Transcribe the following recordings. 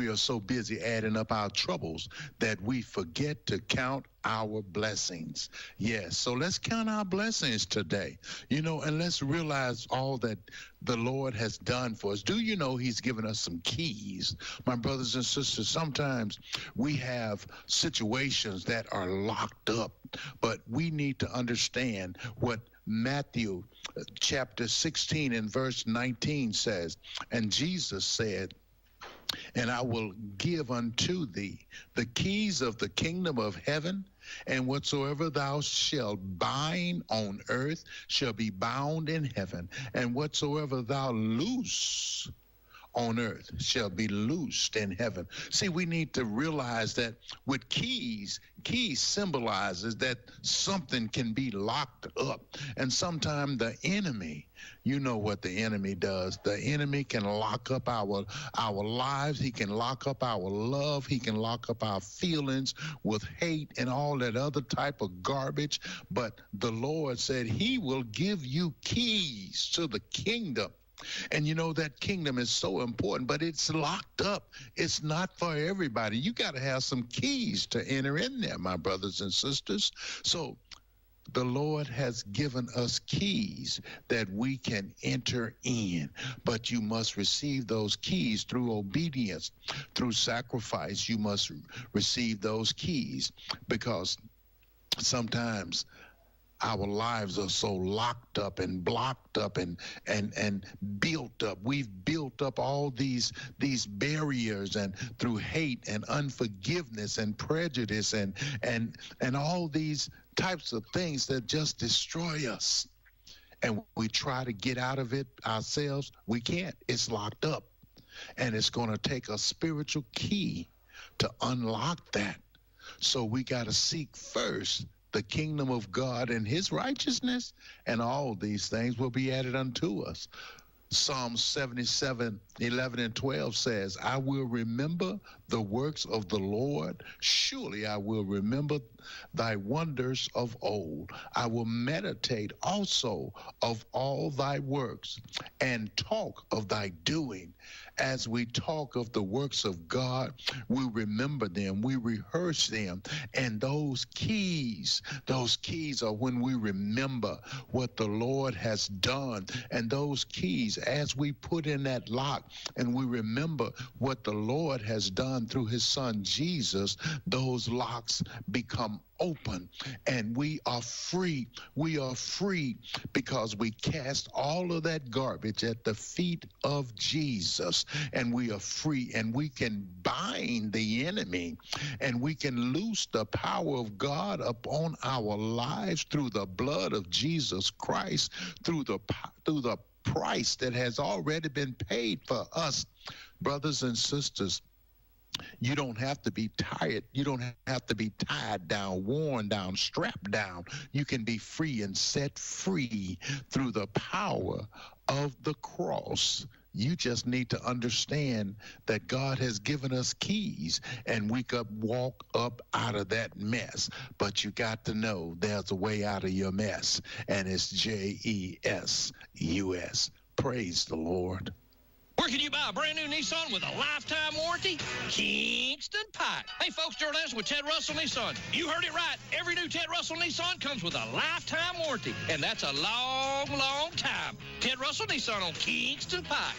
we are so busy adding up our troubles that we forget to count our blessings. Yes, so let's count our blessings today, and let's realize all that the Lord has done for us. Do you know he's given us some keys? My brothers and sisters, sometimes we have situations that are locked up, but we need to understand what Matthew chapter 16 and verse 19 says. And Jesus said, "And I will give unto thee the keys of the kingdom of heaven, and whatsoever thou shalt bind on earth shall be bound in heaven, and whatsoever thou loose on earth shall be loosed in heaven." See, we need to realize that with keys symbolizes that something can be locked up. And sometimes the enemy, you know what the enemy does. The enemy can lock up our lives. He can lock up our love. He can lock up our feelings with hate and all that other type of garbage. But the Lord said he will give you keys to the kingdom. And that kingdom is so important, but it's locked up. It's not for everybody. You got to have some keys to enter in there, my brothers and sisters. So the Lord has given us keys that we can enter in, but you must receive those keys through obedience, through sacrifice. You must receive those keys, because sometimes our lives are so locked up and blocked up and built up. We've built up all these barriers, and through hate and unforgiveness and prejudice and all these types of things that just destroy us. And we try to get out of it ourselves. We can't. It's locked up. And it's going to take a spiritual key to unlock that. So we got to seek first the kingdom of God and his righteousness, and all these things will be added unto us. Psalm 77, 11 and 12 says, "I will remember the works of the Lord. Surely I will remember thy wonders of old. I will meditate also of all thy works and talk of thy doing." As we talk of the works of God, we remember them, we rehearse them. And those keys are when we remember what the Lord has done. And those keys, as we put in that lock and we remember what the Lord has done through his son Jesus, those locks become open and we are free. We are free because we cast all of that garbage at the feet of Jesus, and we are free, and we can bind the enemy, and we can loose the power of God upon our lives through the blood of Jesus Christ, through the price that has already been paid for us. Brothers and sisters, you don't have to be tired. You don't have to be tied down, worn down, strapped down. You can be free and set free through the power of the cross. You just need to understand that God has given us keys, and we could walk up out of that mess. But you got to know there's a way out of your mess, and it's Jesus. Praise the Lord. Where can you buy a brand new Nissan with a lifetime warranty? Kingston Pike. Hey, folks, Gerald Anderson with Ted Russell Nissan. You heard it right. Every new Ted Russell Nissan comes with a lifetime warranty, and that's a long, long time. Ted Russell Nissan on Kingston Pike.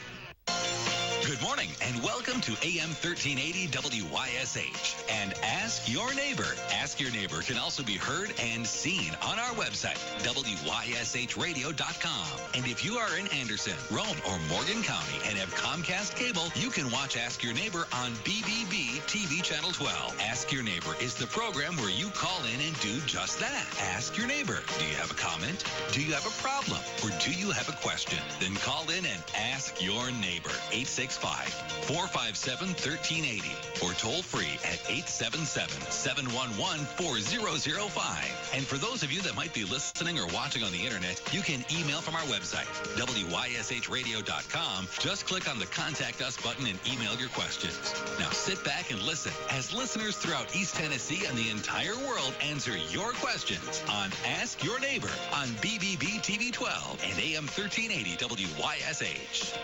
Good morning and welcome to AM 1380 WYSH and Ask Your Neighbor. Ask Your Neighbor can also be heard and seen on our website, WYSHradio.com. And if you are in Anderson, Rome, or Morgan County and have Comcast cable, you can watch Ask Your Neighbor on BBB TV Channel 12. Ask Your Neighbor is the program where you call in and do just that. Ask Your Neighbor. Do you have a comment? Do you have a problem? Or do you have a question? Then call in and ask your neighbor. 865-457-1380 or toll free at 877-711-4005. And for those of you that might be listening or watching on the internet, you can email from our website, WYSHradio.com. Just click on the Contact Us button and email your questions. Now sit back and listen as listeners throughout East Tennessee and the entire world answer your questions on Ask Your Neighbor on BBB TV 12 and AM 1380 WYSH.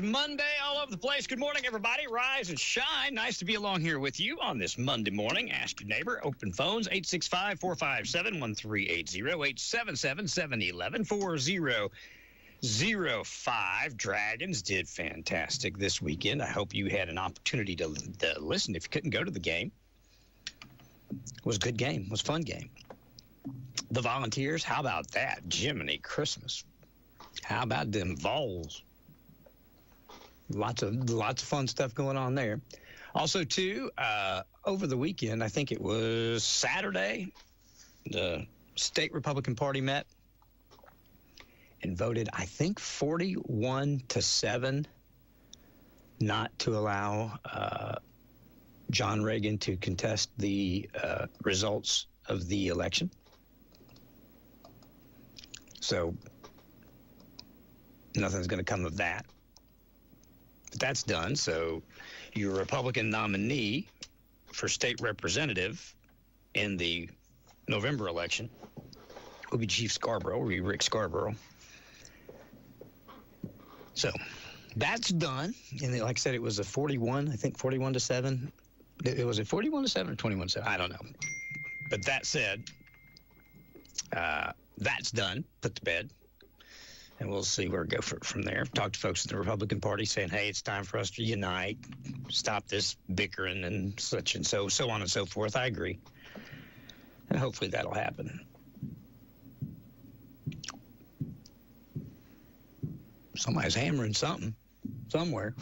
Monday all over the place. Good morning, everybody. Rise and shine. Nice to be along here with you on this Monday morning. Ask Your Neighbor. Open phones, 865-457-1380, 877-711-4005. Dragons did fantastic this weekend. I hope you had an opportunity to listen if you couldn't go to the game. It was a good game. It was a fun game. The Volunteers, how about that? Jiminy Christmas. How about them Vols? Lots of fun stuff going on there. Also, too, over the weekend, I think it was Saturday, the state Republican Party met and voted, I think, 41-7 not to allow John Reagan to contest the results of the election. So nothing's going to come of that. But that's done. So your Republican nominee for state representative in the November election will be Chief Scarborough, will be Rick Scarborough. So that's done. And like I said, it was a 41-7. It was a 41-7 or 21-7? I don't know. But that said, that's done, put to bed. And we'll see where it goes from there. Talked to folks in the Republican Party saying, hey, it's time for us to unite, stop this bickering and such and so on and so forth. I agree. And hopefully that'll happen. Somebody's hammering something somewhere.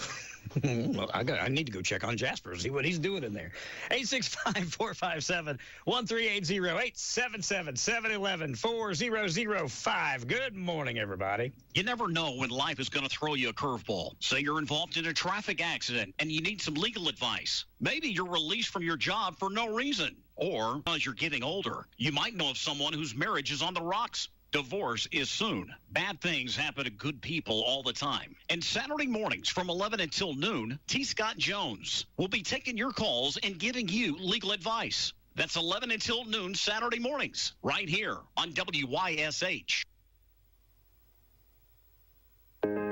Well, I need to go check on Jasper, see what he's doing in there. 865-457-1380, 877-711-4005. Good morning, everybody. You never know when life is going to throw you a curveball. Say you're involved in a traffic accident and you need some legal advice. Maybe you're released from your job for no reason. Or, as you're getting older, you might know of someone whose marriage is on the rocks. Divorce is soon. Bad things happen to good people all the time. And Saturday mornings from 11 until noon, T. Scott Jones will be taking your calls and giving you legal advice. That's 11 until noon Saturday mornings, right here on WYSH.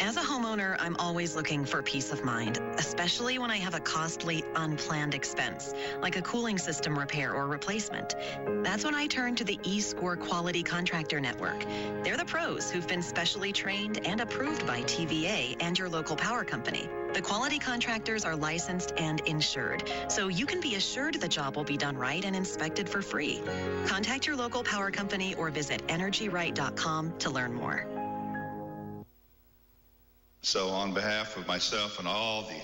As a homeowner, I'm always looking for peace of mind, especially when I have a costly, unplanned expense, like a cooling system repair or replacement. That's when I turn to the eScore Quality Contractor Network. They're the pros who've been specially trained and approved by TVA and your local power company. The quality contractors are licensed and insured, so you can be assured the job will be done right and inspected for free. Contact your local power company or visit energyright.com to learn more. So on behalf of myself and all the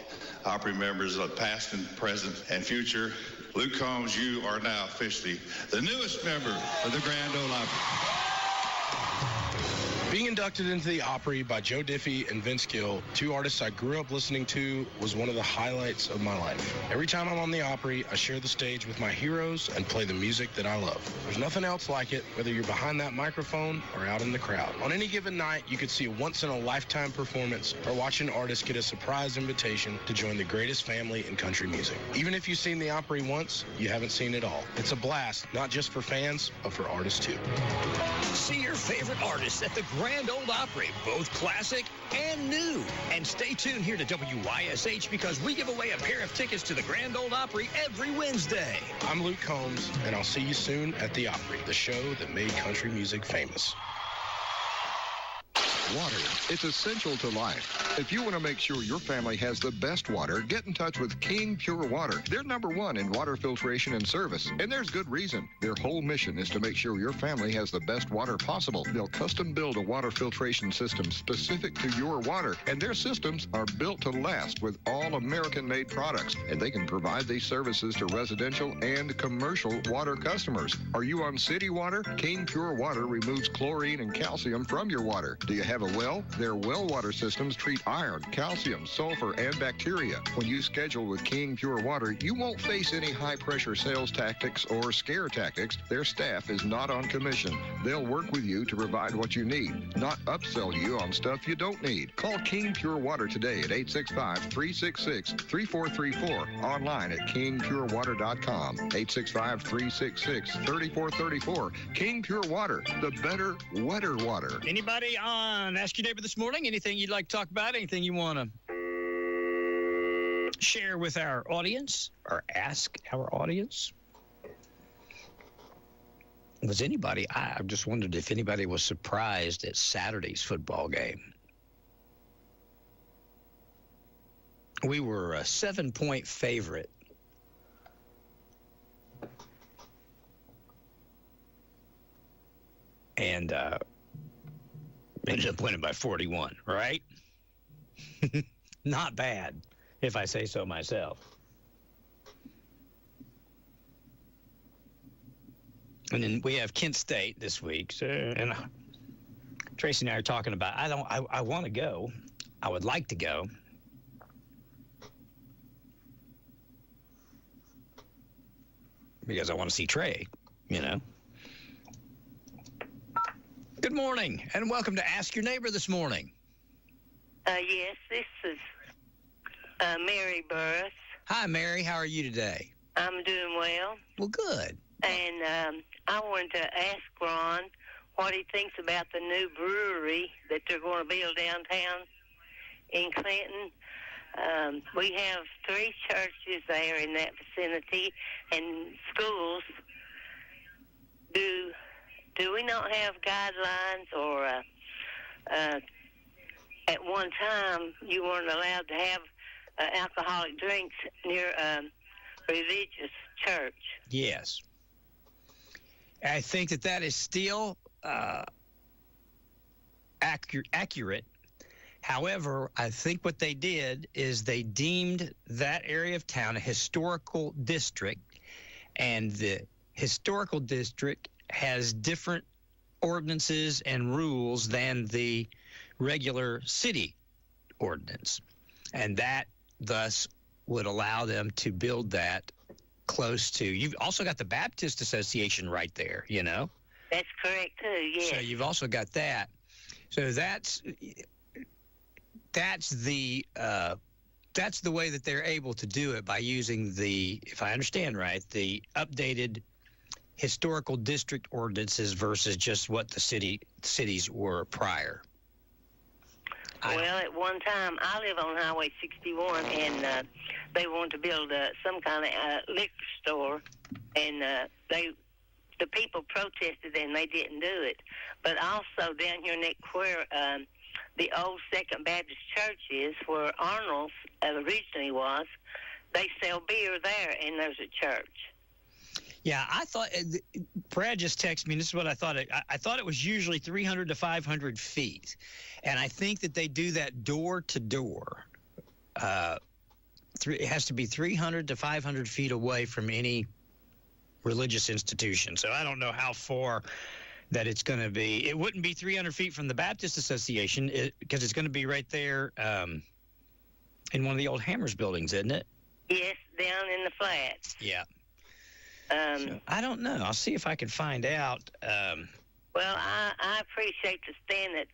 Opry members of past and present and future, Luke Combs, you are now officially the newest member of the Grand Ole Opry. Being inducted into the Opry by Joe Diffie and Vince Gill, two artists I grew up listening to, was one of the highlights of my life. Every time I'm on the Opry, I share the stage with my heroes and play the music that I love. There's nothing else like it, whether you're behind that microphone or out in the crowd. On any given night, you could see a once-in-a-lifetime performance or watch an artist get a surprise invitation to join the greatest family in country music. Even if you've seen the Opry once, you haven't seen it all. It's a blast, not just for fans, but for artists too. See your favorite artists at the Grand Ole Opry, both classic and new. And stay tuned here to WYSH because we give away a pair of tickets to the Grand Ole Opry every Wednesday. I'm Luke Combs, and I'll see you soon at the Opry, the show that made country music famous. Water. It's essential to life. If you want to make sure your family has the best water, get in touch with King Pure Water. They're #1 in water filtration and service, and there's good reason. Their whole mission is to make sure your family has the best water possible. They'll custom build a water filtration system specific to your water, and their systems are built to last with all American-made products, and they can provide these services to residential and commercial water customers. Are you on city water? King Pure Water removes chlorine and calcium from your water. Do you have a well? Their well water systems treat iron, calcium, sulfur, and bacteria. When you schedule with King Pure Water, you won't face any high-pressure sales tactics or scare tactics. Their staff is not on commission. They'll work with you to provide what you need, not upsell you on stuff you don't need. Call King Pure Water today at 865-366-3434. Online at kingpurewater.com. 865-366-3434. King Pure Water, the better, wetter water. Anybody on Ask Your Neighbor this morning? Anything you'd like to talk about? Anything you want to share with our audience or ask our audience? Was anybody, I just wondered if anybody was surprised at Saturday's football game. We were a 7-point favorite. And ended up winning by 41, right? Not bad, if I say so myself. And then we have Kent State this week. So, and Tracy and I are talking about, I want to go. I would like to go. Because I want to see Trey, you know. Good morning, and welcome to Ask Your Neighbor this morning. Yes, this is Mary Burris. Hi, Mary. How are you today? I'm doing well. Well, good. And I wanted to ask Ron what he thinks about the new brewery that they're going to build downtown in Clinton. We have 3 churches there in that vicinity and schools. Do we not have guidelines or at one time you weren't allowed to have alcoholic drinks near religious church? Yes. I think that is still accurate. However, I think what they did is they deemed that area of town a historical district, and the historical district has different ordinances and rules than the regular city ordinance. And that thus would allow them to build that close to. You've also got the Baptist Association right there, you know? That's correct, too, yes. So you've also got that. So that's the way that they're able to do it, by using the, if I understand right, the updated historical district ordinances versus just what the cities were prior. Well, at one time, I live on Highway 61, and they wanted to build some kind of liquor store, and the people protested, and they didn't do it. But also down here next where the old Second Baptist Church is, where Arnold's originally was, they sell beer there, and there's a church. Yeah, I thought Brad just texted me, and this is what I thought. I thought it was usually 300 to 500 feet, and I think that they do that door to door. It has to be 300 to 500 feet away from any religious institution. So I don't know how far that it's going to be. It wouldn't be 300 feet from the Baptist Association because it's going to be right there in one of the old Hammers buildings, isn't it? Yes, down in the flats. Yeah. So I don't know. I'll see if I can find out. Well, I appreciate the stand that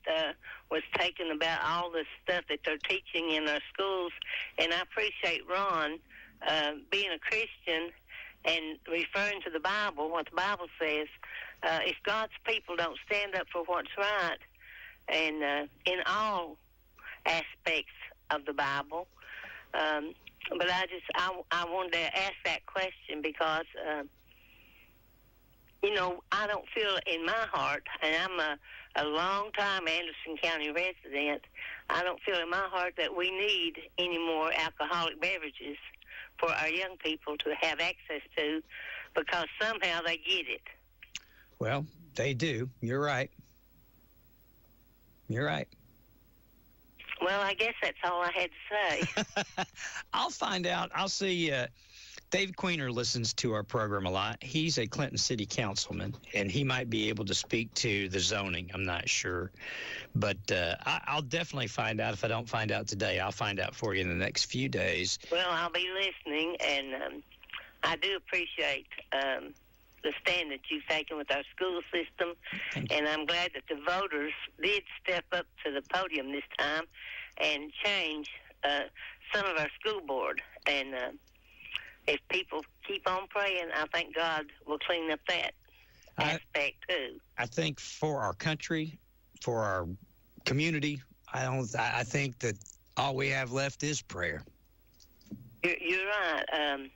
was taken about all the stuff that they're teaching in our schools, and I appreciate Ron being a Christian and referring to the Bible, what the Bible says. If God's people don't stand up for what's right, and in all aspects of the Bible, but I wanted to ask that question because, I don't feel in my heart, and I'm a long-time Anderson County resident, I don't feel in my heart that we need any more alcoholic beverages for our young people to have access to, because somehow they get it. Well, they do. You're right. You're right. Well, I guess that's all I had to say. I'll find out. I'll see. Dave Queener listens to our program a lot. He's a Clinton City councilman, and he might be able to speak to the zoning. I'm not sure. But I'll definitely find out. If I don't find out today, I'll find out for you in the next few days. Well, I'll be listening, and I do appreciate the stand that you've taken with our school system, and I'm glad that the voters did step up to the podium this time and change some of our school board. And if people keep on praying, I think God will clean up that aspect too. I think for our country, for our community, I think that all we have left is prayer. You're right.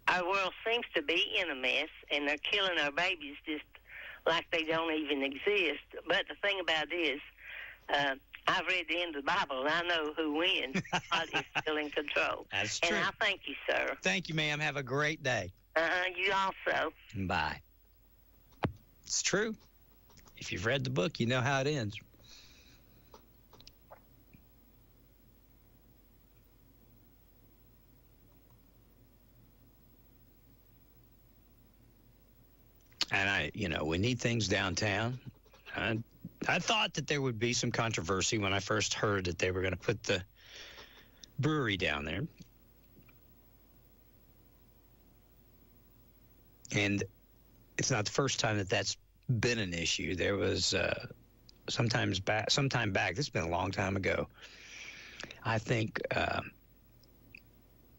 Our world seems to be in a mess, and they're killing our babies just like they don't even exist. But the thing about it is, I've read the end of the Bible, and I know who wins. God is still in control. That's true. And I thank you, sir. Thank you, ma'am. Have a great day. You also. Bye. It's true. If you've read the book, you know how it ends. And we need things downtown. I thought that there would be some controversy when I first heard that they were going to put the brewery down there. And it's not the first time that that's been an issue. There was sometime back, this has been a long time ago, I think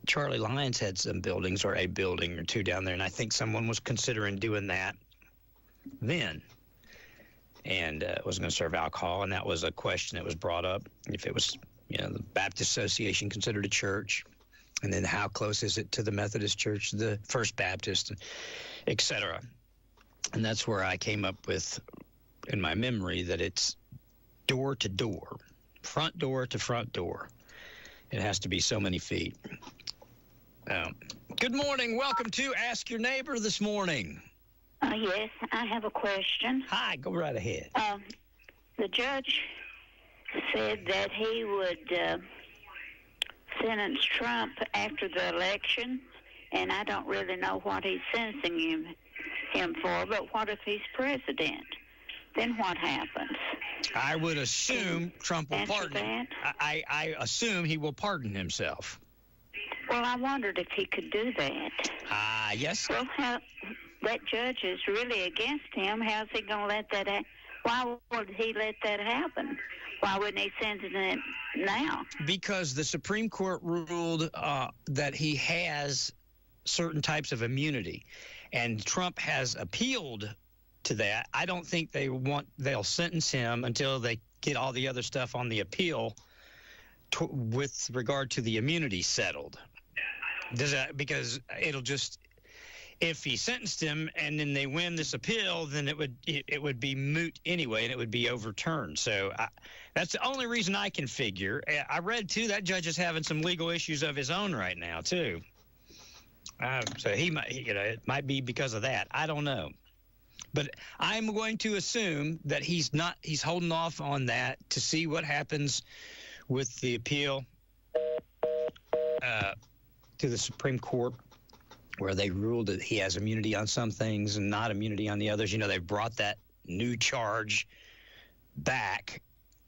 Charlie Lyons had some buildings or a building or two down there, and I think someone was considering doing that then, and was going to serve alcohol, and that was a question that was brought up, if it was, the Baptist Association considered a church, and then how close is it to the Methodist Church, the First Baptist, et cetera. And that's where I came up with, in my memory, that it's door to door, front door to front door. It has to be so many feet. Good morning. Welcome to Ask Your Neighbor this morning. Yes, I have a question. Hi, go right ahead. The judge said that he would sentence Trump after the election, and I don't really know what he's sentencing him for, but what if he's president? Then what happens? I would assume Trump will pardon him. That? I assume he will pardon himself. Well, I wondered if he could do that. Yes. Well, that judge is really against him. How's he going to let that happen? Why would he let that happen? Why wouldn't he sentence him now? Because the Supreme Court ruled that he has certain types of immunity, and Trump has appealed to that. I don't think they'll sentence him until they get all the other stuff on the appeal with regard to the immunity settled. Because it'll just, if he sentenced him and then they win this appeal, then it would be moot anyway, and it would be overturned. So that's the only reason I can figure. I read too that judge is having some legal issues of his own right now too. So he might, it might be because of that. I don't know. But I'm going to assume that he's holding off on that to see what happens with the appeal to the Supreme Court, where they ruled that he has immunity on some things and not immunity on the others. They've brought that new charge back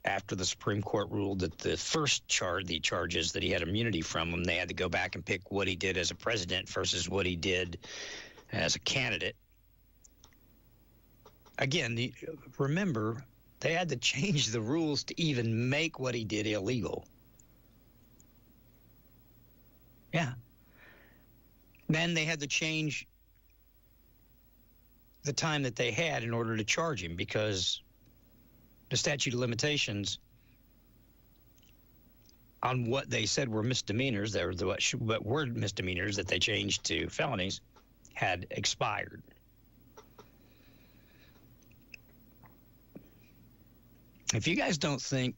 after the Supreme Court ruled that the first the charges that he had immunity from them, they had to go back and pick what he did as a president versus what he did as a candidate. Again, remember, they had to change the rules to even make what he did illegal. Yeah. Then they had to change the time that they had in order to charge him, because the statute of limitations on what they said were misdemeanors, what were misdemeanors that they changed to felonies, had expired. If you guys don't think,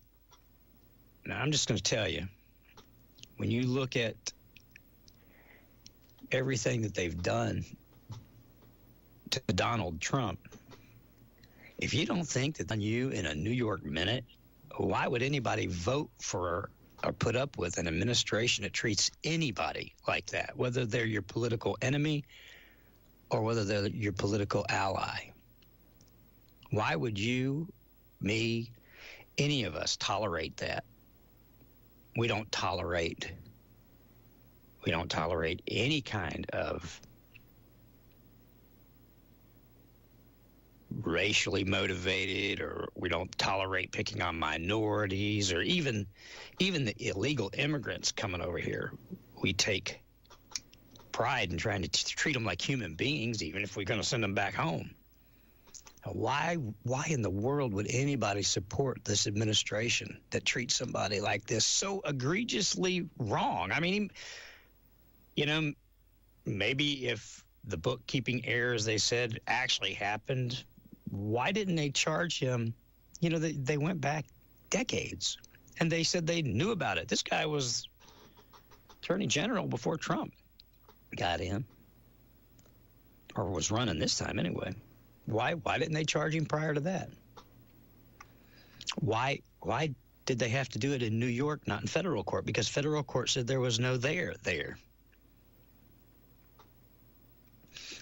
now I'm just going to tell you, when you look at everything that they've done to Donald Trump, if you don't think that on you in a New York minute, why would anybody vote for or put up with an administration that treats anybody like that, whether they're your political enemy or whether they're your political ally? Why would you, me, any of us tolerate that? We don't tolerate any kind of racially motivated, or we don't tolerate picking on minorities, or even the illegal immigrants coming over here. We take pride in trying to treat them like human beings, even if we're going to send them back home. Why in the world would anybody support this administration that treats somebody like this so egregiously wrong? I mean, maybe if the bookkeeping errors they said actually happened, why didn't they charge him? They went back decades, and they said they knew about it. This guy was Attorney General before Trump got in, or was running this time anyway. Why didn't they charge him prior to that? Why did they have to do it in New York, not in federal court? Because federal court said there was no there.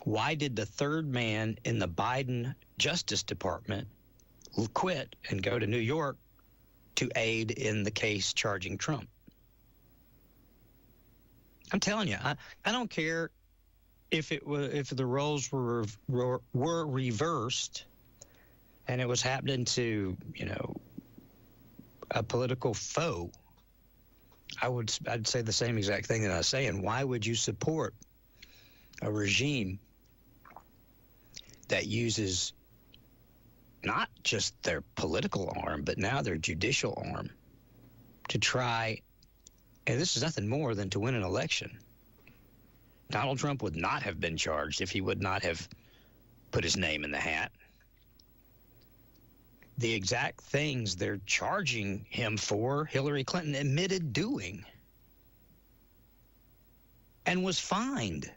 Why did the third man in the Biden Justice Department quit and go to New York to aid in the case charging Trump? I'm telling you, I don't care if the roles were reversed and it was happening to a political foe. I'd say the same exact thing that I was saying. Why would you support a regime that uses not just their political arm, but now their judicial arm to try, and this is nothing more than to win an election? Donald Trump would not have been charged if he would not have put his name in the hat. The exact things they're charging him for, Hillary Clinton admitted doing and was fined.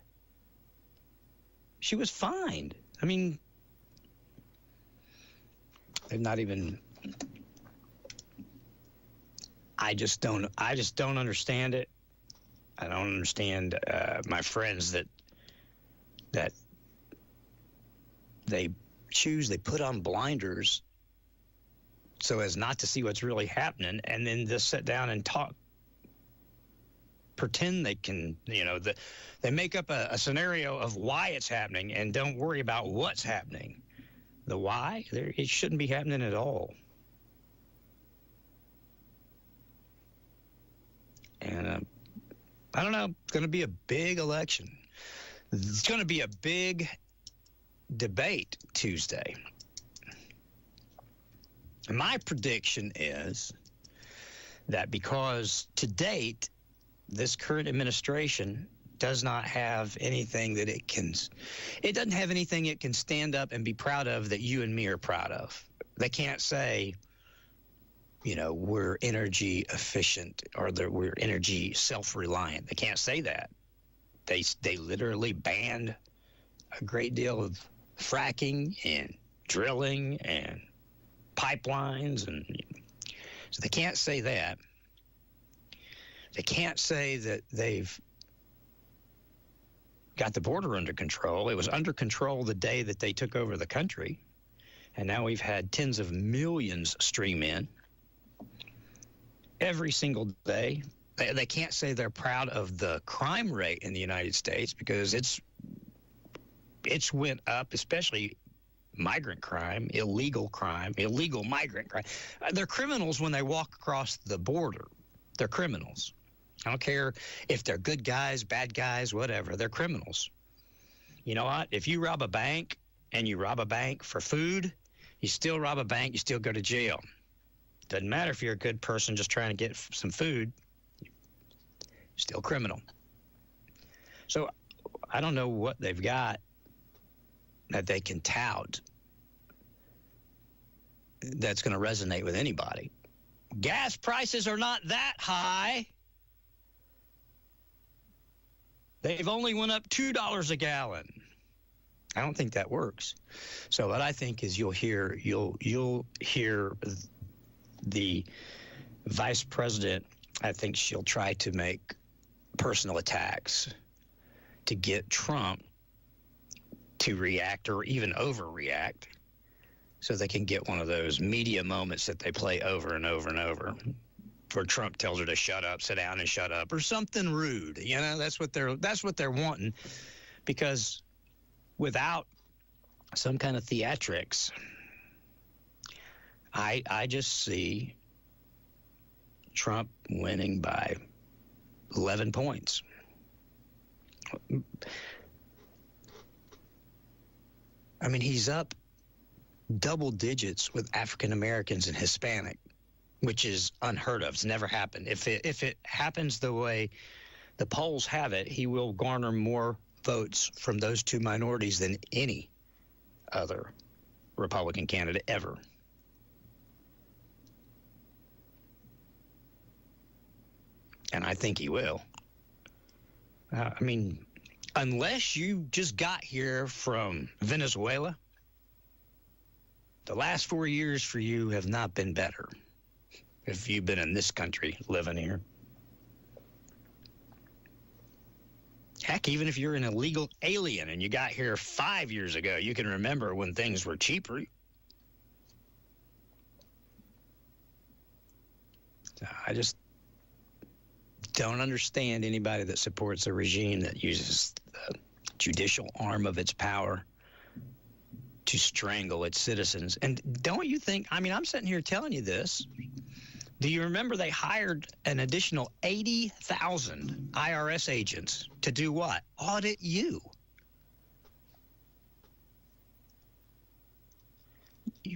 She was fined. I mean, they're not even. I just don't understand it. I don't understand my friends that they put on blinders so as not to see what's really happening, and then just sit down and talk, pretend they can, they make up a scenario of why it's happening and don't worry about what's happening. The why, it shouldn't be happening at all. And I don't know, it's going to be a big election. It's going to be a big debate Tuesday. And my prediction is that because to date, this current administration does not have anything that it doesn't have anything it can stand up and be proud of that you and me are proud of. They can't say, we're energy efficient or we're energy self-reliant. They can't say that. They literally banned a great deal of fracking and drilling and pipelines, and so they can't say that. They can't say that they've got the border under control. It was under control the day that they took over the country, and now we've had tens of millions stream in every single day. They can't say they're proud of the crime rate in the United States because it's went up, especially migrant crime, illegal migrant crime. They're criminals when they walk across the border. They're criminals. I don't care if they're good guys, bad guys, whatever. They're criminals. You know what? If you rob a bank and you rob a bank for food, you still rob a bank, you still go to jail. Doesn't matter if you're a good person just trying to get some food, you're still criminal. So I don't know what they've got that they can tout that's going to resonate with anybody. Gas prices are not that high. They've only went up $2 a gallon. I don't think that works. So what I think is you'll hear the vice president, I think she'll try to make personal attacks to get Trump to react or even overreact so they can get one of those media moments that they play over and over and over where Trump tells her to shut up, sit down and shut up, or something rude. That's what they're wanting, because without some kind of theatrics, I just see Trump winning by 11 points. I mean, he's up double digits with African Americans and Hispanic, which is unheard of. It's never happened. If it happens the way the polls have it, he will garner more votes from those two minorities than any other Republican candidate ever. And I think he will. I mean, unless you just got here from Venezuela, the last 4 years for you have not been better if you've been in this country living here. Heck, even if you're an illegal alien and you got here 5 years ago, you can remember when things were cheaper. I just don't understand anybody that supports a regime that uses the judicial arm of its power to strangle its citizens. And don't you think, I mean, I'm sitting here telling you this. Do you remember they hired an additional 80,000 IRS agents to do what? Audit you.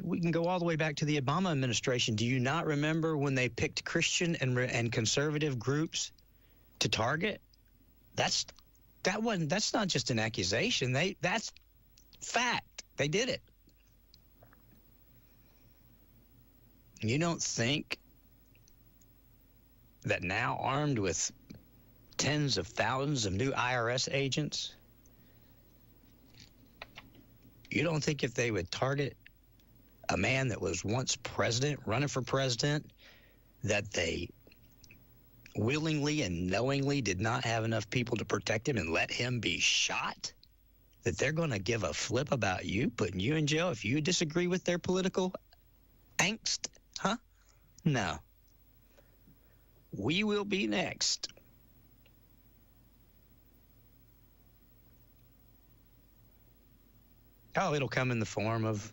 We can go all the way back to the Obama administration. Do you not remember when they picked Christian and conservative groups to target? That's not just an accusation. That's fact. They did it. You don't think that now, armed with tens of thousands of new IRS agents, you don't think if they would target a man that was once president, running for president, that they willingly and knowingly did not have enough people to protect him and let him be shot, that they're going to give a flip about you, putting you in jail if you disagree with their political angst? Huh? No. We will be next. Oh, it'll come in the form of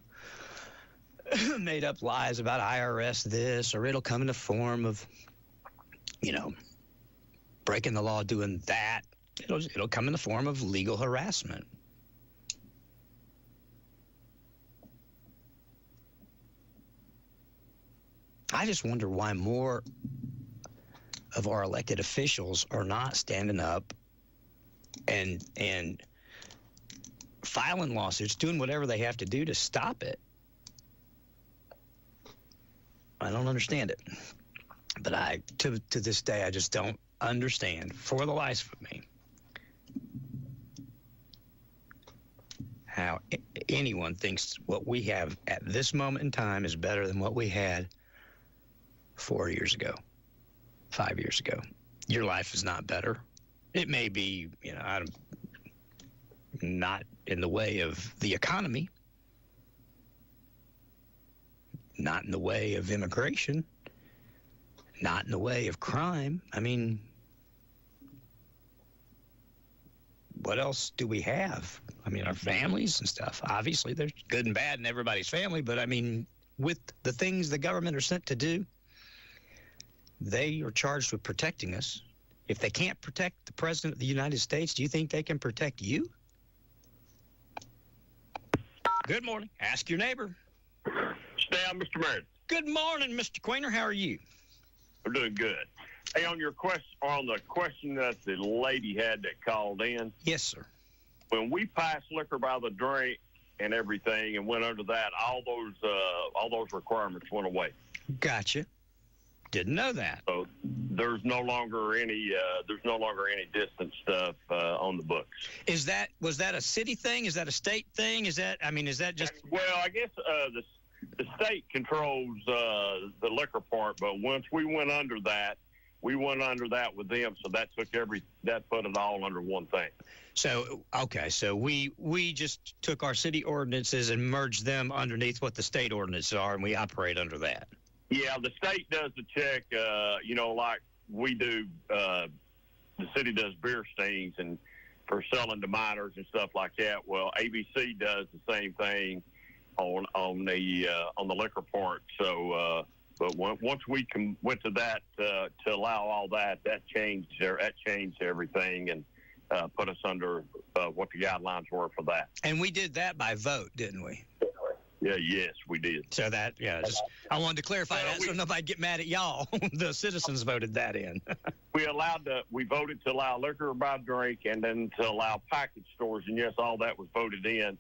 made up lies about IRS this, or it'll come in the form of, breaking the law, doing that. It'll come in the form of legal harassment. I just wonder why more of our elected officials are not standing up and filing lawsuits, doing whatever they have to do to stop it. I don't understand it. But to this day, I just don't understand, for the life of me, how anyone thinks what we have at this moment in time is better than what we had 4 years ago, 5 years ago. Your life is not better. It may be, not in the way of the economy, not in the way of immigration, not in the way of crime. I mean, what else do we have? I mean, our families and stuff. Obviously, there's good and bad in everybody's family, but I mean, with the things the government are sent to do, they are charged with protecting us. If they can't protect the President of the United States, do you think they can protect you? Good morning. Ask your neighbor. Stay on, Mr. Meredith. Good morning, Mr. Quainer. How are you? We're doing good. Hey, on your question, on the question that the lady had that called in. Yes, sir. When we passed liquor by the drink and everything and went under that, all those requirements went away. Gotcha. Didn't know that. So there's no longer any distance stuff on the books. Was that a city thing? Is that a state thing? Is that just? Well, I guess the state controls the liquor part, but once we went under that with them. So that put it all under one thing. So okay, so we just took our city ordinances and merged them underneath what the state ordinances are, and we operate under that. Yeah, the state does the check, like we do. The city does beer stings and for selling to minors and stuff like that. Well, ABC does the same thing on the liquor part. So, but once we went to that to allow all that changed everything and put us under what the guidelines were for that. And we did that by vote, didn't we? Yeah, yes, we did. So that, I wanted to clarify that so nobody get mad at y'all. The citizens voted that in. We voted to allow liquor by drink and then to allow package stores, and yes, all that was voted in.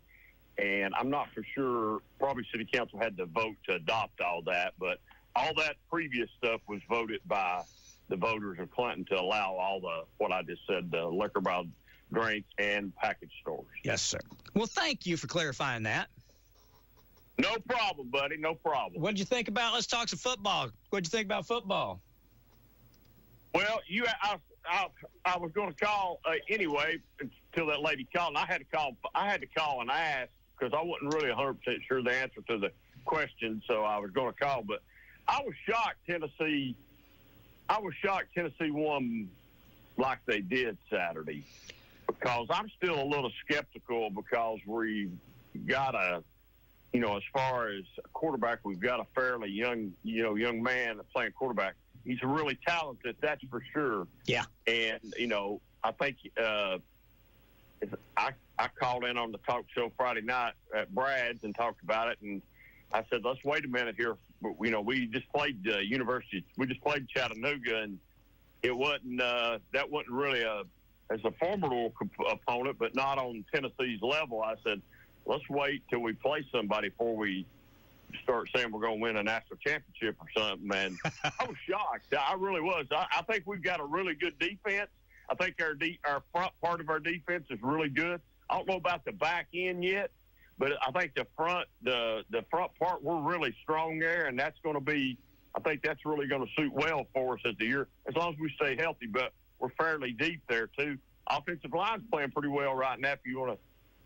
And I'm not for sure, probably City Council had to vote to adopt all that, but all that previous stuff was voted by the voters of Clinton to allow all what I just said, the liquor by drink and package stores. Yes, sir. Well, thank you for clarifying that. No problem, buddy. No problem. What did you think about? Let's talk some football. What did you think about football? Well, I was going to call anyway until that lady called. And I had to call and ask because I wasn't really 100% sure the answer to the question, so I was going to call. But I was shocked Tennessee won like they did Saturday because I'm still a little skeptical because we got as far as a quarterback, we've got a fairly young man playing quarterback. He's really talented, that's for sure. Yeah. And, I think I called in on the talk show Friday night at Brad's and talked about it, and I said, let's wait a minute here. We just played we just played Chattanooga, and it wasn't that wasn't really as a formidable opponent, but not on Tennessee's level. I said, let's wait till we play somebody before we start saying we're going to win a national championship or something, man. I was shocked. I really was. I think we've got a really good defense. I think our front part of our defense is really good. I don't know about the back end yet, but I think the front part, we're really strong there, and I think that's really going to suit well for us as long as we stay healthy, but we're fairly deep there too. Offensive line's playing pretty well right now if you want to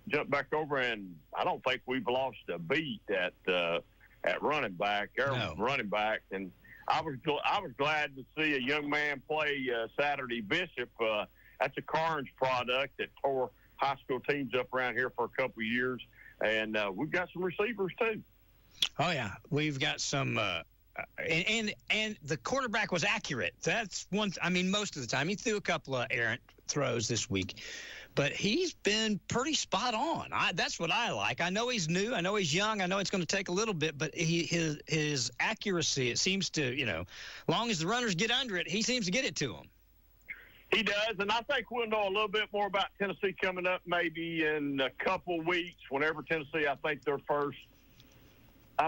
jump back over, and I don't think we've lost a beat at running back. Running back, and I was glad to see a young man play Saturday. Bishop. That's a Carnes product that tore high school teams up around here for a couple of years, and we've got some receivers too. Oh yeah, we've got some. And the quarterback was accurate. That's one. I mean, most of the time he threw a couple of errant throws this week. But he's been pretty spot on. That's what I like. I know he's new. I know he's young. I know it's going to take a little bit, but his accuracy, it seems to, as long as the runners get under it, he seems to get it to them. He does, and I think we'll know a little bit more about Tennessee coming up maybe in a couple weeks whenever Tennessee, I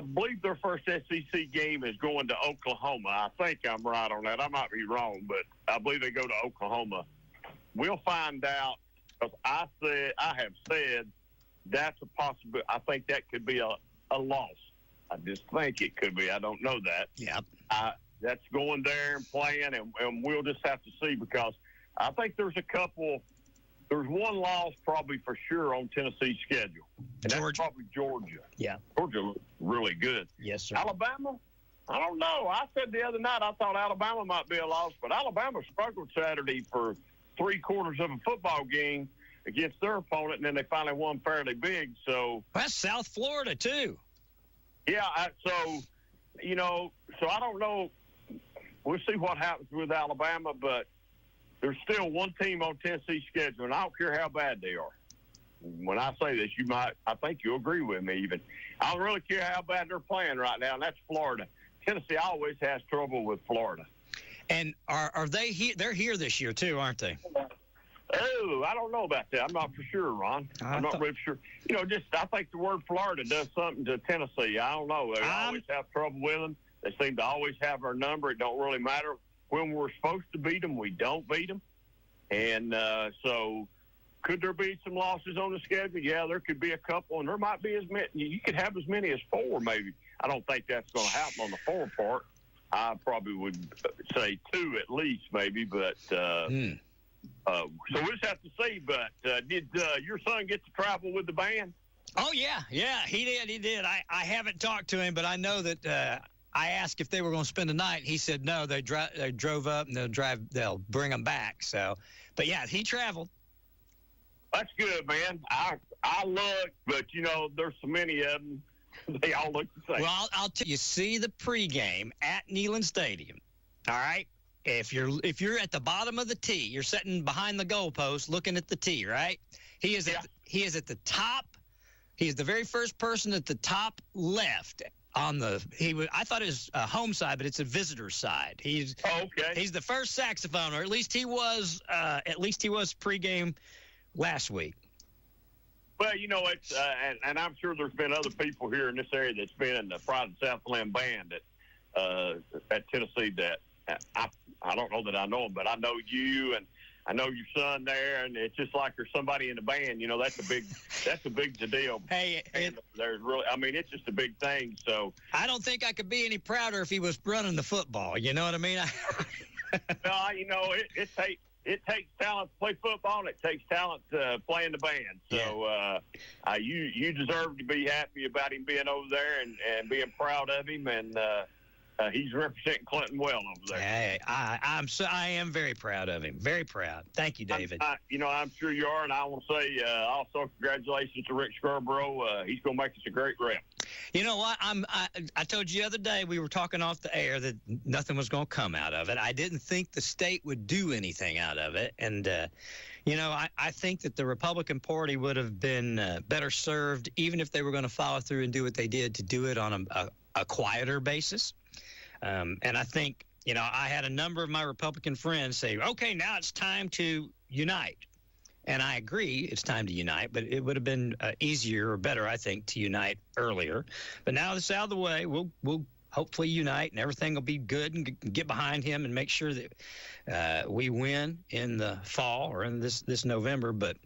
believe their first SEC game is going to Oklahoma. I think I'm right on that. I might be wrong, but I believe they go to Oklahoma. We'll find out. Because I have said that's a possibility. I think that could be a loss. I just think it could be. I don't know that. Yeah. That's going there and playing, and we'll just have to see because I think there's one loss probably for sure on Tennessee's schedule. And that's probably Georgia. Yeah. Georgia looks really good. Yes, sir. Alabama? I don't know. I said the other night I thought Alabama might be a loss, but Alabama struggled Saturday for 3/4 of a football game against their opponent, and then they finally won fairly big. So that's South Florida too. Yeah. So I don't know. We'll see what happens with Alabama, but there's still one team on Tennessee's schedule, and I don't care how bad they are. When I say this, I think you'll agree with me even. I don't really care how bad they're playing right now, and that's Florida. Tennessee always has trouble with Florida. And are they here? They're here this year too, aren't they? Oh, I don't know about that. I'm not for sure, Ron. I'm not really sure. I think the word Florida does something to Tennessee. I don't know. They always have trouble with them. They seem to always have our number. It don't really matter. When we're supposed to beat them, we don't beat them. And so could there be some losses on the schedule? Yeah, there could be a couple, and there might be as many. You could have as many as 4 maybe. I don't think that's going to happen on the 4 part. I probably would say 2 at least, maybe, but so we'll just have to see. But did your son get to travel with the band? Oh, yeah, he did. I haven't talked to him, but I know that I asked if they were going to spend the night. He said no, they drove up, and they'll bring them back. So, but, yeah, he traveled. That's good, man. I look, but, there's so many of them. They all look the same. Well, I'll tell you, see the pregame at Neyland Stadium, all right? If you're at the bottom of the tee, you're sitting behind the goalpost looking at the tee, right? He is at the top He's the very first person at the top left on the. I thought it was home side, but it's a visitor side. He's the first saxophone, or at least he was. Pregame last week. Well, it's and I'm sure there's been other people here in this area that's been in the Pride of Southland band at Tennessee that I don't know that I know them, but I know you and I know your son there, and it's just like there's somebody in the band. That's a big deal. Hey, there's really, it's just a big thing. So I don't think I could be any prouder if he was running the football. You know what I mean? No, it takes talent to play football, and it takes talent to play in the band. So you deserve to be happy about him being over there and being proud of him, and he's representing Clinton well over there. Hey, I am very proud of him. Very proud. Thank you, David. I'm sure you are, and I want to say also congratulations to Rick Scarborough. He's going to make us a great rep. You know what? I told you the other day, we were talking off the air that nothing was going to come out of it. I didn't think the state would do anything out of it. And, I think that the Republican Party would have been better served, even if they were going to follow through and do what they did, to do it on a quieter basis. And I think, I had a number of my Republican friends say, okay, now it's time to unite. And I agree it's time to unite, but it would have been easier or better, I think, to unite earlier. But now it's out of the way. We'll hopefully unite, and everything will be good, and get behind him and make sure that we win in the fall or in this November. But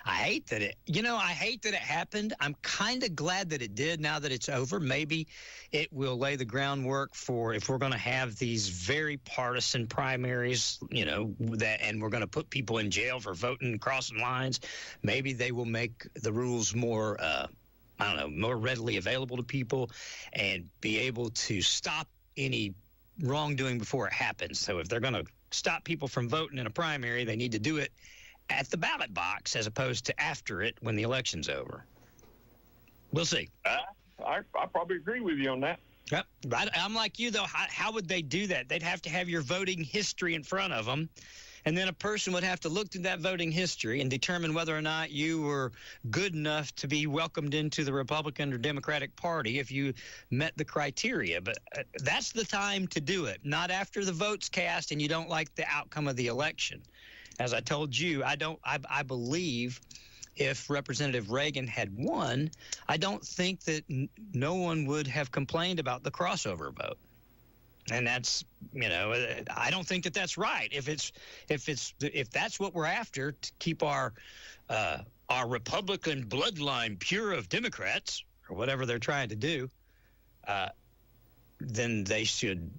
I hate that it happened. I'm kind of glad that it did now that it's over. Maybe it will lay the groundwork for, if we're going to have these very partisan primaries, and we're going to put people in jail for voting and crossing lines, maybe they will make the rules more, more readily available to people and be able to stop any wrongdoing before it happens. So if they're going to stop people from voting in a primary, they need to do it at the ballot box as opposed to after it when the election's over. We'll see. I probably agree with you on that. Yep. I'm like you, though. How would they do that? They'd have to have your voting history in front of them, and then a person would have to look through that voting history and determine whether or not you were good enough to be welcomed into the Republican or Democratic Party if you met the criteria. But that's the time to do it, not after the vote's cast and you don't like the outcome of the election. As I told you, I believe if Representative Reagan had won, I don't think that no one would have complained about the crossover vote. And that's, I don't think that that's right. If that's what we're after, to keep our Republican bloodline pure of Democrats, or whatever they're trying to do, then they should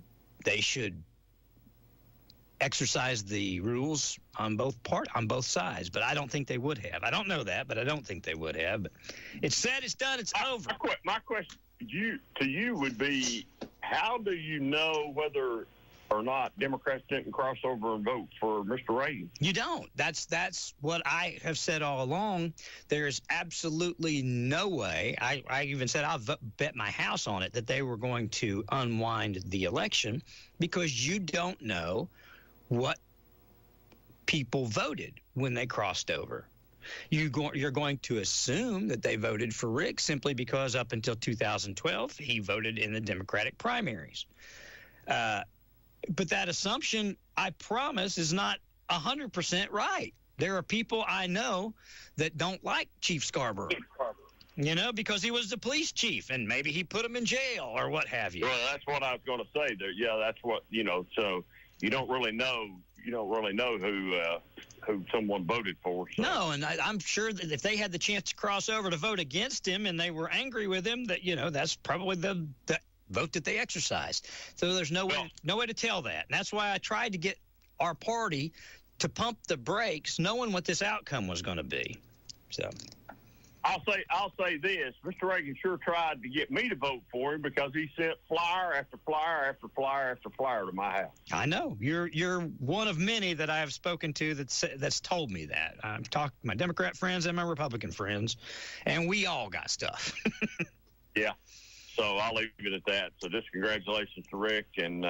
exercise the rules on both sides. But I don't think they would have. I don't know that, but I don't think they would have. But it's said, it's done, it's over. My question to you would be, how do you know whether or not Democrats didn't cross over and vote for Mr. Reagan? You don't. That's what I have said all along. There's absolutely no way. I even said I'll bet my house on it that they were going to unwind the election, because you don't know what people voted when they crossed over. You're going to assume that they voted for Rick simply because up until 2012, he voted in the Democratic primaries. But that assumption, I promise, is not 100% right. There are people I know that don't like Chief Scarborough, because he was the police chief, and maybe he put him in jail or what have you. Well, that's what I was going to say there. Yeah, that's what, so you don't really know who someone voted for. So. No, and I'm sure that if they had the chance to cross over to vote against him and they were angry with him, that that's probably the vote that they exercised. So there's no way to tell that. And that's why I tried to get our party to pump the brakes, knowing what this outcome was going to be. So I'll say this: Mr. Reagan sure tried to get me to vote for him, because he sent flyer after flyer after flyer after flyer to my house. I know you're one of many that I have spoken to that's told me that. I've talked to my Democrat friends and my Republican friends, and we all got stuff. Yeah, so I'll leave it at that. So just congratulations to Rick, and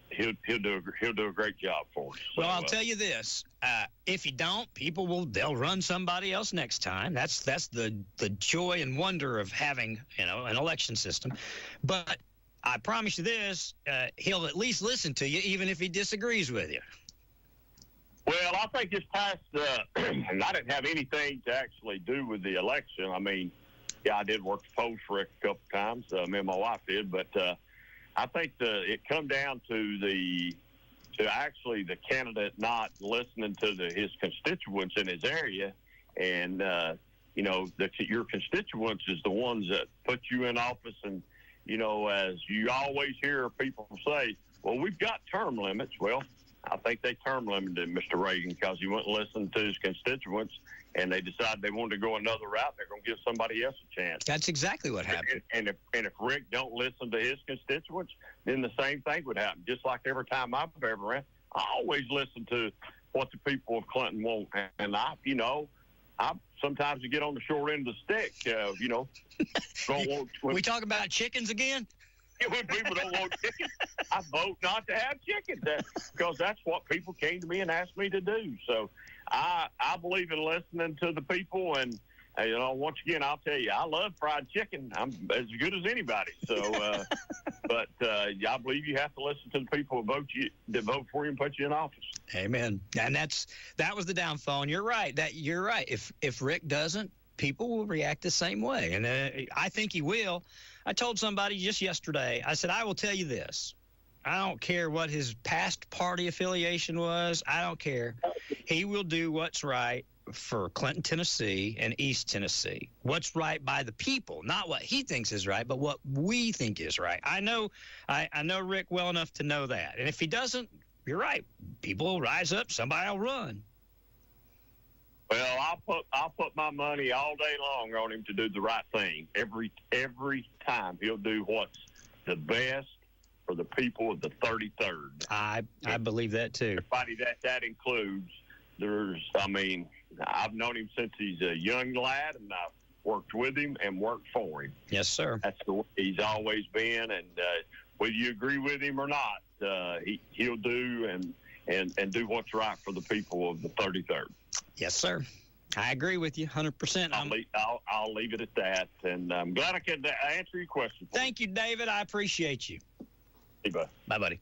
he'll do a great job for us. Well, I'll tell you this: if you don't, they'll run somebody else next time. That's the joy and wonder of having an election system. But I promise you this: he'll at least listen to you, even if he disagrees with you. Well, I think this past, and I didn't have anything to actually do with the election. I mean, yeah, I did work the polls for Rick a couple times. Me and my wife did, but I think it come down to actually the candidate not listening to his constituents in his area, and your constituents is the ones that put you in office. And as you always hear people say, well, we've got term limits. Well, I think they term limited Mr. Reagan because he wouldn't listen to his constituents, and they decided they wanted to go another route. They're going to give somebody else a chance. That's exactly what happened. And if Rick don't listen to his constituents, then the same thing would happen. Just like every time I've ever ran, I always listen to what the people of Clinton want, and I sometimes get on the short end of the stick. We talk about chickens again. When people don't want chicken, I vote not to have chicken because that's what people came to me and asked me to do. So I believe in listening to the people, and once again, I'll tell you, I love fried chicken. I'm as good as anybody. So, but I believe you have to listen to the people that vote for you and put you in office. Amen. And that was the downfall. And you're right. You're right. If Rick doesn't, people will react the same way, and I think he will. I told somebody just yesterday, I said, I will tell you this. I don't care what his past party affiliation was. I don't care. He will do what's right for Clinton, Tennessee, and East Tennessee. What's right by the people, not what he thinks is right, but what we think is right. I know Rick well enough to know that. And if he doesn't, you're right. People will rise up. Somebody will run. Well, I'll put my money all day long on him to do the right thing. Every time he'll do what's the best for the people of the 33rd. I believe that too. Everybody that includes. I've known him since he's a young lad, and I've worked with him and worked for him. Yes, sir. That's the way he's always been, and whether you agree with him or not, he'll do and do what's right for the people of the 33rd. Yes, sir. I agree with you 100%. I'll leave it at that, and I'm glad I could answer your question. Thank you, David. I appreciate you. Hey, bud. Bye, buddy.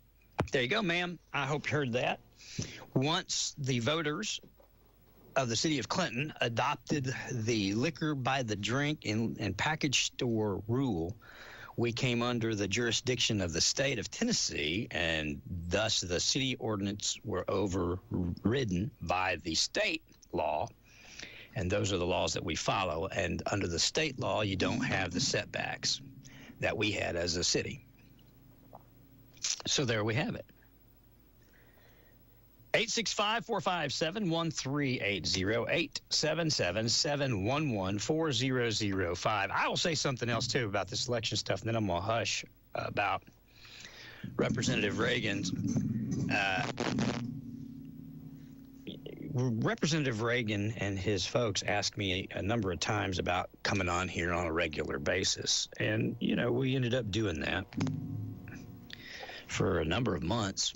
There you go, ma'am. I hope you heard that. Once the voters of the city of Clinton adopted the liquor by the drink and package store rule, we came under the jurisdiction of the state of Tennessee, and thus the city ordinance were overridden by the state law, and those are the laws that we follow. And under the state law, you don't have the setbacks that we had as a city. So there we have it. 865-457-1380, 877-711-4005. I will say something else, too, about this election stuff, and then I'm going to hush about Representative Reagan's. Representative Reagan and his folks asked me a number of times about coming on here on a regular basis, and, we ended up doing that for a number of months.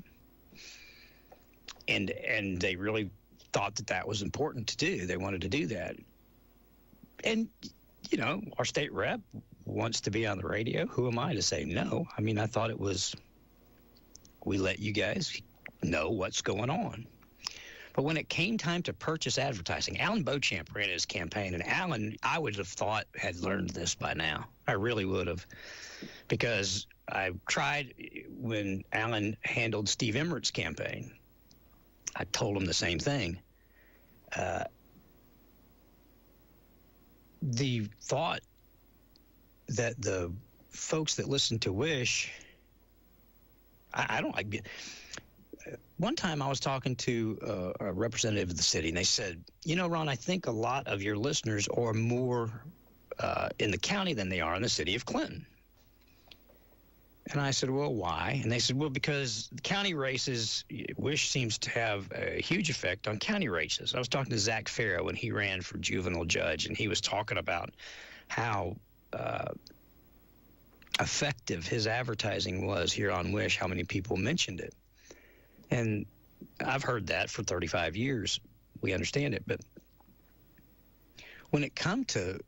And they really thought that was important to do. They wanted to do that. And, our state rep wants to be on the radio. Who am I to say no? I thought we let you guys know what's going on. But when it came time to purchase advertising, Alan Beauchamp ran his campaign. And Alan, I would have thought, had learned this by now. I really would have. Because I tried when Alan handled Steve Emmert's campaign. I told him the same thing. The thought that the folks that listen to WYSH, one time I was talking to a representative of the city, and they said, Ron, I think a lot of your listeners are more in the county than they are in the city of Clinton. And I said, well, why? And they said, well, because county races, WYSH seems to have a huge effect on county races. I was talking to Zach Farrow when he ran for juvenile judge, and he was talking about how effective his advertising was here on WYSH, how many people mentioned it. And I've heard that for 35 years. We understand it. But when it came to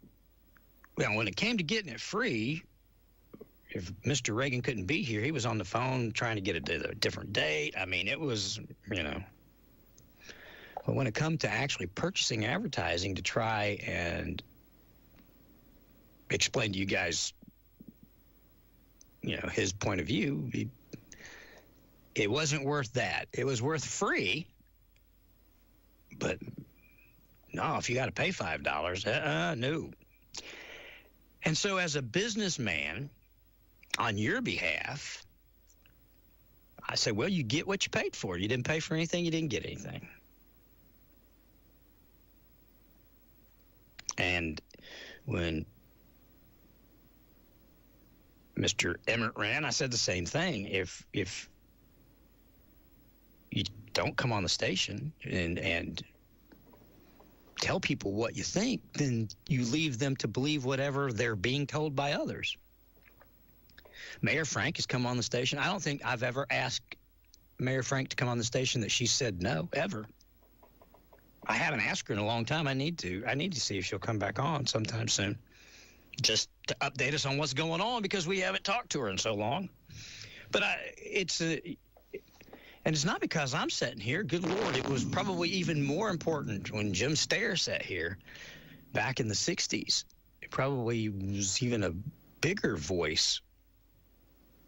getting it free, if Mr. Reagan couldn't be here, he was on the phone trying to get it to a different date. I mean, it was, But when it comes to actually purchasing advertising to try and explain to you guys, his point of view, it wasn't worth that. It was worth free, but no, if you got to pay $5, no. And so as a businessman, on your behalf, I say, well, you get what you paid for. You didn't pay for anything, you didn't get anything. And when Mr. Emmert ran, I said the same thing. If you don't come on the station and tell people what you think, then you leave them to believe whatever they're being told by others. Mayor Frank has come on the station. I don't think I've ever asked Mayor Frank to come on the station that she said no, ever. I haven't asked her in a long time. I need to see if she'll come back on sometime soon, just to update us on what's going on, because we haven't talked to her in so long. But it's not because I'm sitting here. Good Lord, it was probably even more important when Jim Stair sat here back in the 60s. It probably was even a bigger voice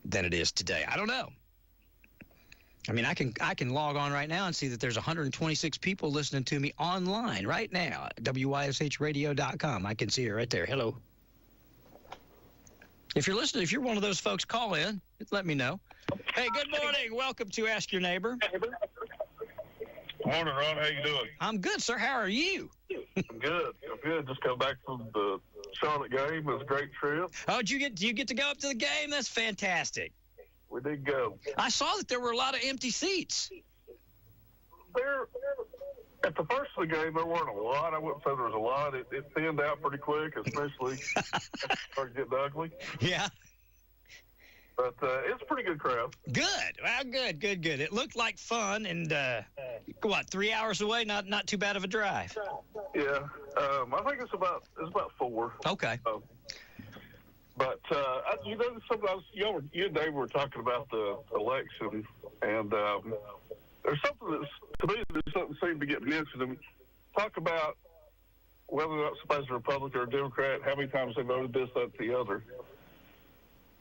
than it is today. I don't know. I mean, I can log on right now and see that there's 126 people listening to me online right now at WYSHradio.com. I can see it right there. Hello. If you're listening, if you're one of those folks, call in. Let me know. Hey, good morning. Welcome to Ask Your Neighbor. Morning, Ron. How you doing? I'm good, sir. How are you? I'm good. Just got back from the Charlotte game. It was a great trip. Oh, do you get to go up to the game? That's fantastic. We did go. I saw that there were a lot of empty seats. At the first of the game, there weren't a lot. I wouldn't say there was a lot. It thinned out pretty quick, especially started getting ugly. Yeah. But it's a pretty good crowd. Good. Well, good. It looked like fun, and 3 hours away? Not too bad of a drive. Yeah. I think it's about 4. Okay. But sometimes you and Dave were talking about the election, and there's something that seemed to get mentioned. And talk about whether or not somebody's a Republican or a Democrat, how many times they voted this, that, the other.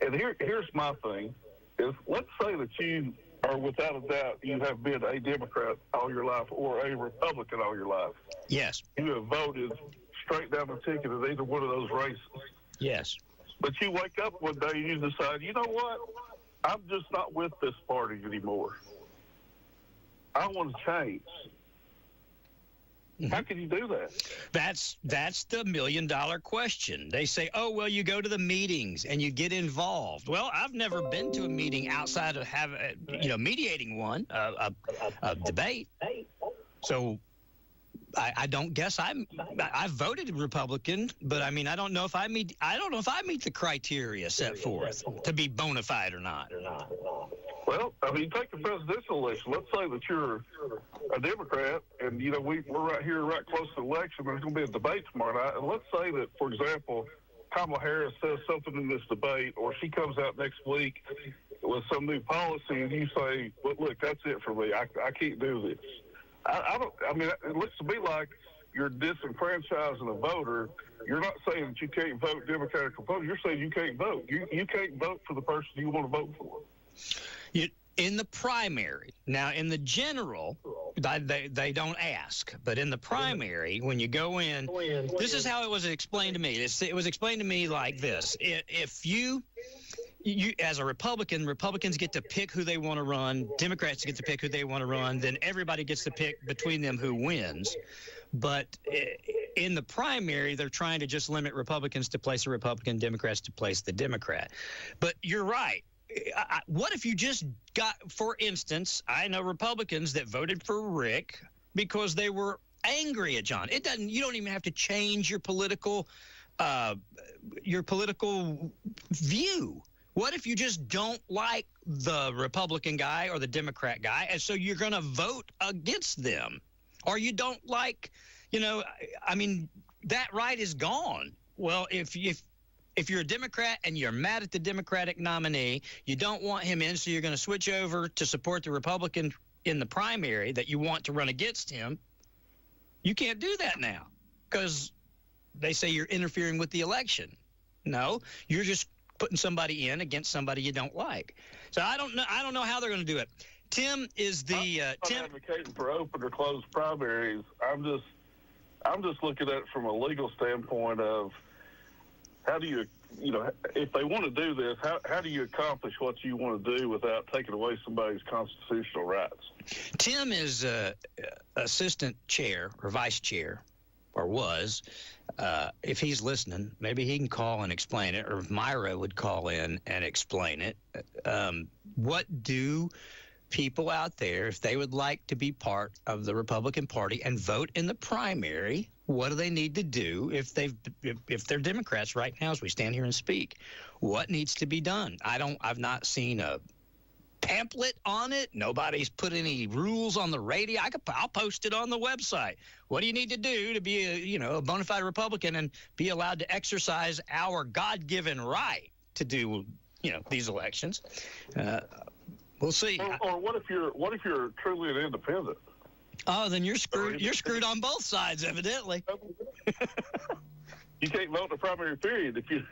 And here's my thing: is let's say that you are, without a doubt, you have been a Democrat all your life or a Republican all your life. Yes. You have voted straight down the ticket in either one of those races. Yes. But you wake up one day and you decide, you know what? I'm just not with this party anymore. I want to change. How can you do that? That's the $1 million question. They say, oh, well, you go to the meetings and you get involved. Well, I've never been to a meeting outside of mediating one, a debate. So I don't guess I voted Republican, but I mean, I don't know if I meet the criteria set forth to be bona fide or not. Well, I mean, take the presidential election. Let's say that you're a Democrat, and we're right here, right close to the election. There's going to be a debate tomorrow night, and let's say that, for example, Kamala Harris says something in this debate, or she comes out next week with some new policy, and you say, "Well, look, that's it for me. I can't do this." It looks to me like you're disenfranchising a voter. You're not saying that you can't vote Democratic or Republican. You're saying you can't vote. You can't vote for the person you want to vote for. In the primary. Now, in the general, they don't ask. But in the primary, when you go in, this is how it was explained to me. It was explained to me like this. If you as a Republican, Republicans get to pick who they want to run. Democrats get to pick who they want to run. Then everybody gets to pick between them who wins. But in the primary, they're trying to just limit Republicans to place a Republican, Democrats to place the Democrat. But you're right. What if you just got, for instance, I know Republicans that voted for Rick because they were angry at John. You don't even have to change your political view. What if you just don't like the Republican guy or the Democrat guy, and so you're going to vote against them? Or you don't like, that right is gone. Well, if you're a Democrat and you're mad at the Democratic nominee, you don't want him in, so you're going to switch over to support the Republican in the primary that you want to run against him. You can't do that now because they say you're interfering with the election. No, you're just putting somebody in against somebody you don't like. So I don't know how they're going to do it. Tim is the I'm not advocating for open or closed primaries. I'm just looking at it from a legal standpoint of how do you, if they want to do this, how do you accomplish what you want to do without taking away somebody's constitutional rights? Tim is assistant chair or vice chair, or was. If he's listening, maybe he can call and explain it, or if Myra would call in and explain it. What do people out there, if they would like to be part of the Republican Party and vote in the primary, what do they need to do if they're Democrats right now as we stand here and speak? What needs to be done? I've not seen a pamphlet on it. Nobody's put any rules on the radio. I'll post it on the website. What do you need to do to be a bona fide Republican and be allowed to exercise our God-given right to do these elections? We'll see. Or what if you're truly an independent? Oh, then you're screwed. You're screwed on both sides, evidently. You can't vote in the primary period if you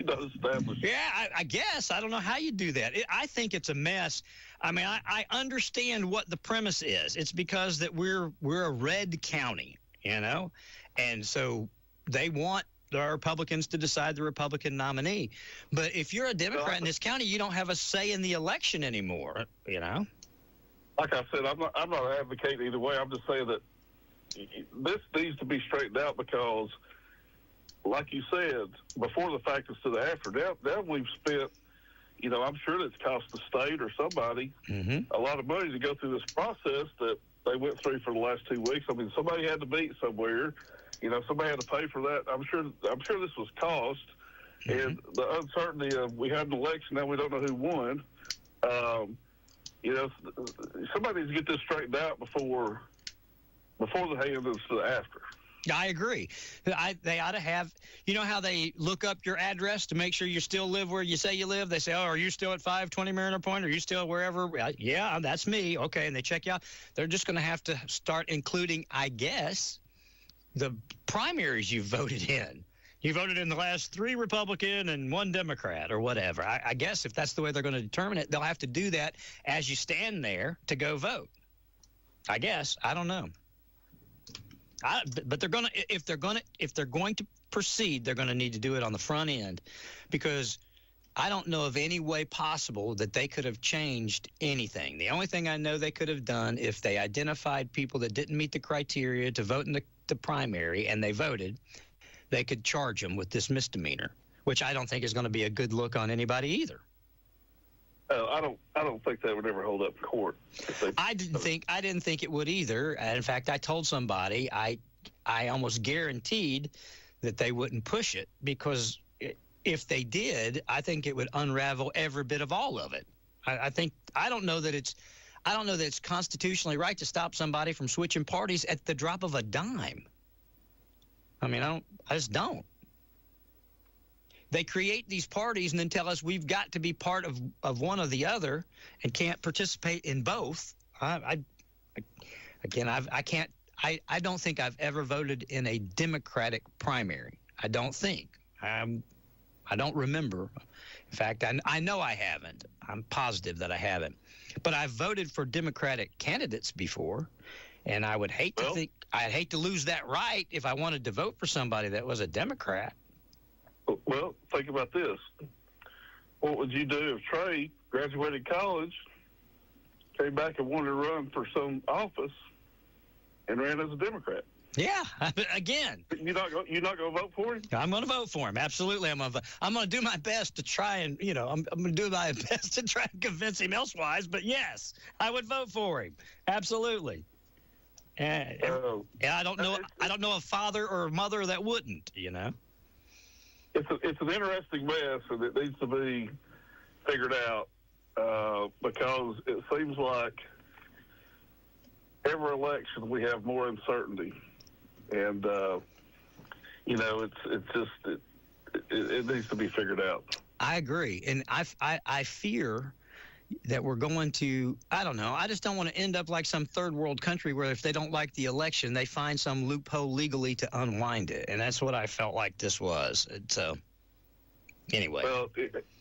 don't establish. Yeah, I guess. I don't know how you do that. I think it's a mess. I mean, I understand what the premise is. It's because that we're a red county, and so they want the Republicans to decide the Republican nominee. But if you're a Democrat in this county, you don't have a say in the election anymore, Like I said, I'm not advocating either way. I'm just saying that this needs to be straightened out because, like you said, before the fact instead of after. Now we've spent, I'm sure it's cost the state or somebody a lot of money to go through this process that they went through for the last 2 weeks. I mean, somebody had to meet somewhere. Somebody had to pay for that. I'm sure this was cost. And the uncertainty of we had an election, now we don't know who won. Somebody needs to get this straightened out before the hand is to the after. I agree. They ought to have, how they look up your address to make sure you still live where you say you live? They say, oh, are you still at 520 Mariner Point? Are you still wherever? Yeah, that's me. Okay, and they check you out. They're just going to have to start including, I guess, the primaries you voted in. You voted in the last 3 Republican and 1 Democrat or whatever. I guess if that's the way they're going to determine it, they'll have to do that as you stand there to go vote. I guess. I don't know. But they're going to, if they're going to proceed, they're going to need to do it on the front end, because I don't know of any way possible that they could have changed anything. The only thing I know they could have done, if they identified people that didn't meet the criteria to vote in the primary and they voted, they could charge them with this misdemeanor, which I don't think is going to be a good look on anybody either. I don't think that would ever hold up in court. I didn't think it would either. In fact, I told somebody I almost guaranteed that they wouldn't push it, because if they did, I think it would unravel every bit of all of it. I don't know that it's constitutionally right to stop somebody from switching parties at the drop of a dime. I mean, I just don't. They create these parties and then tell us we've got to be part of one or the other and can't participate in both. I don't think I've ever voted in a Democratic primary. I don't think. I don't remember. In fact, I know I haven't. I'm positive that I haven't. But I've voted for Democratic candidates before, and I would hate I'd hate to lose that right if I wanted to vote for somebody that was a Democrat. Well, think about this. What would you do if Trey graduated college, came back and wanted to run for some office, and ran as a Democrat? Yeah, again. You're not going to vote for him? I'm going to vote for him. Absolutely, I'm going to do my best to try and, I'm going to do my best to try and convince him elsewise. But yes, I would vote for him. Absolutely. And I don't know a father or a mother that wouldn't. It's an interesting mess, and it needs to be figured out because it seems like every election we have more uncertainty, and it needs to be figured out. I agree, and I fear that we're going to, I don't know, I just don't want to end up like some third world country where if they don't like the election, they find some loophole legally to unwind it, and that's what I felt like this was. So, anyway. Well,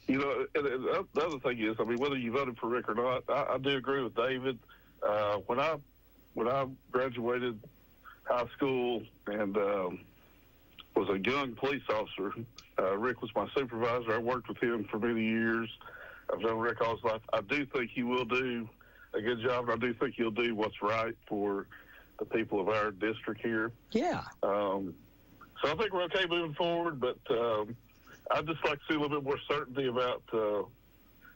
the other thing is, I mean, whether you voted for Rick or not, I do agree with David. When I graduated high school and was a young police officer, Rick was my supervisor. I worked with him for many years. I've known Rick all his life. I do think he will do a good job, and I do think he'll do what's right for the people of our district here. Yeah. So I think we're okay moving forward, but I'd just like to see a little bit more certainty about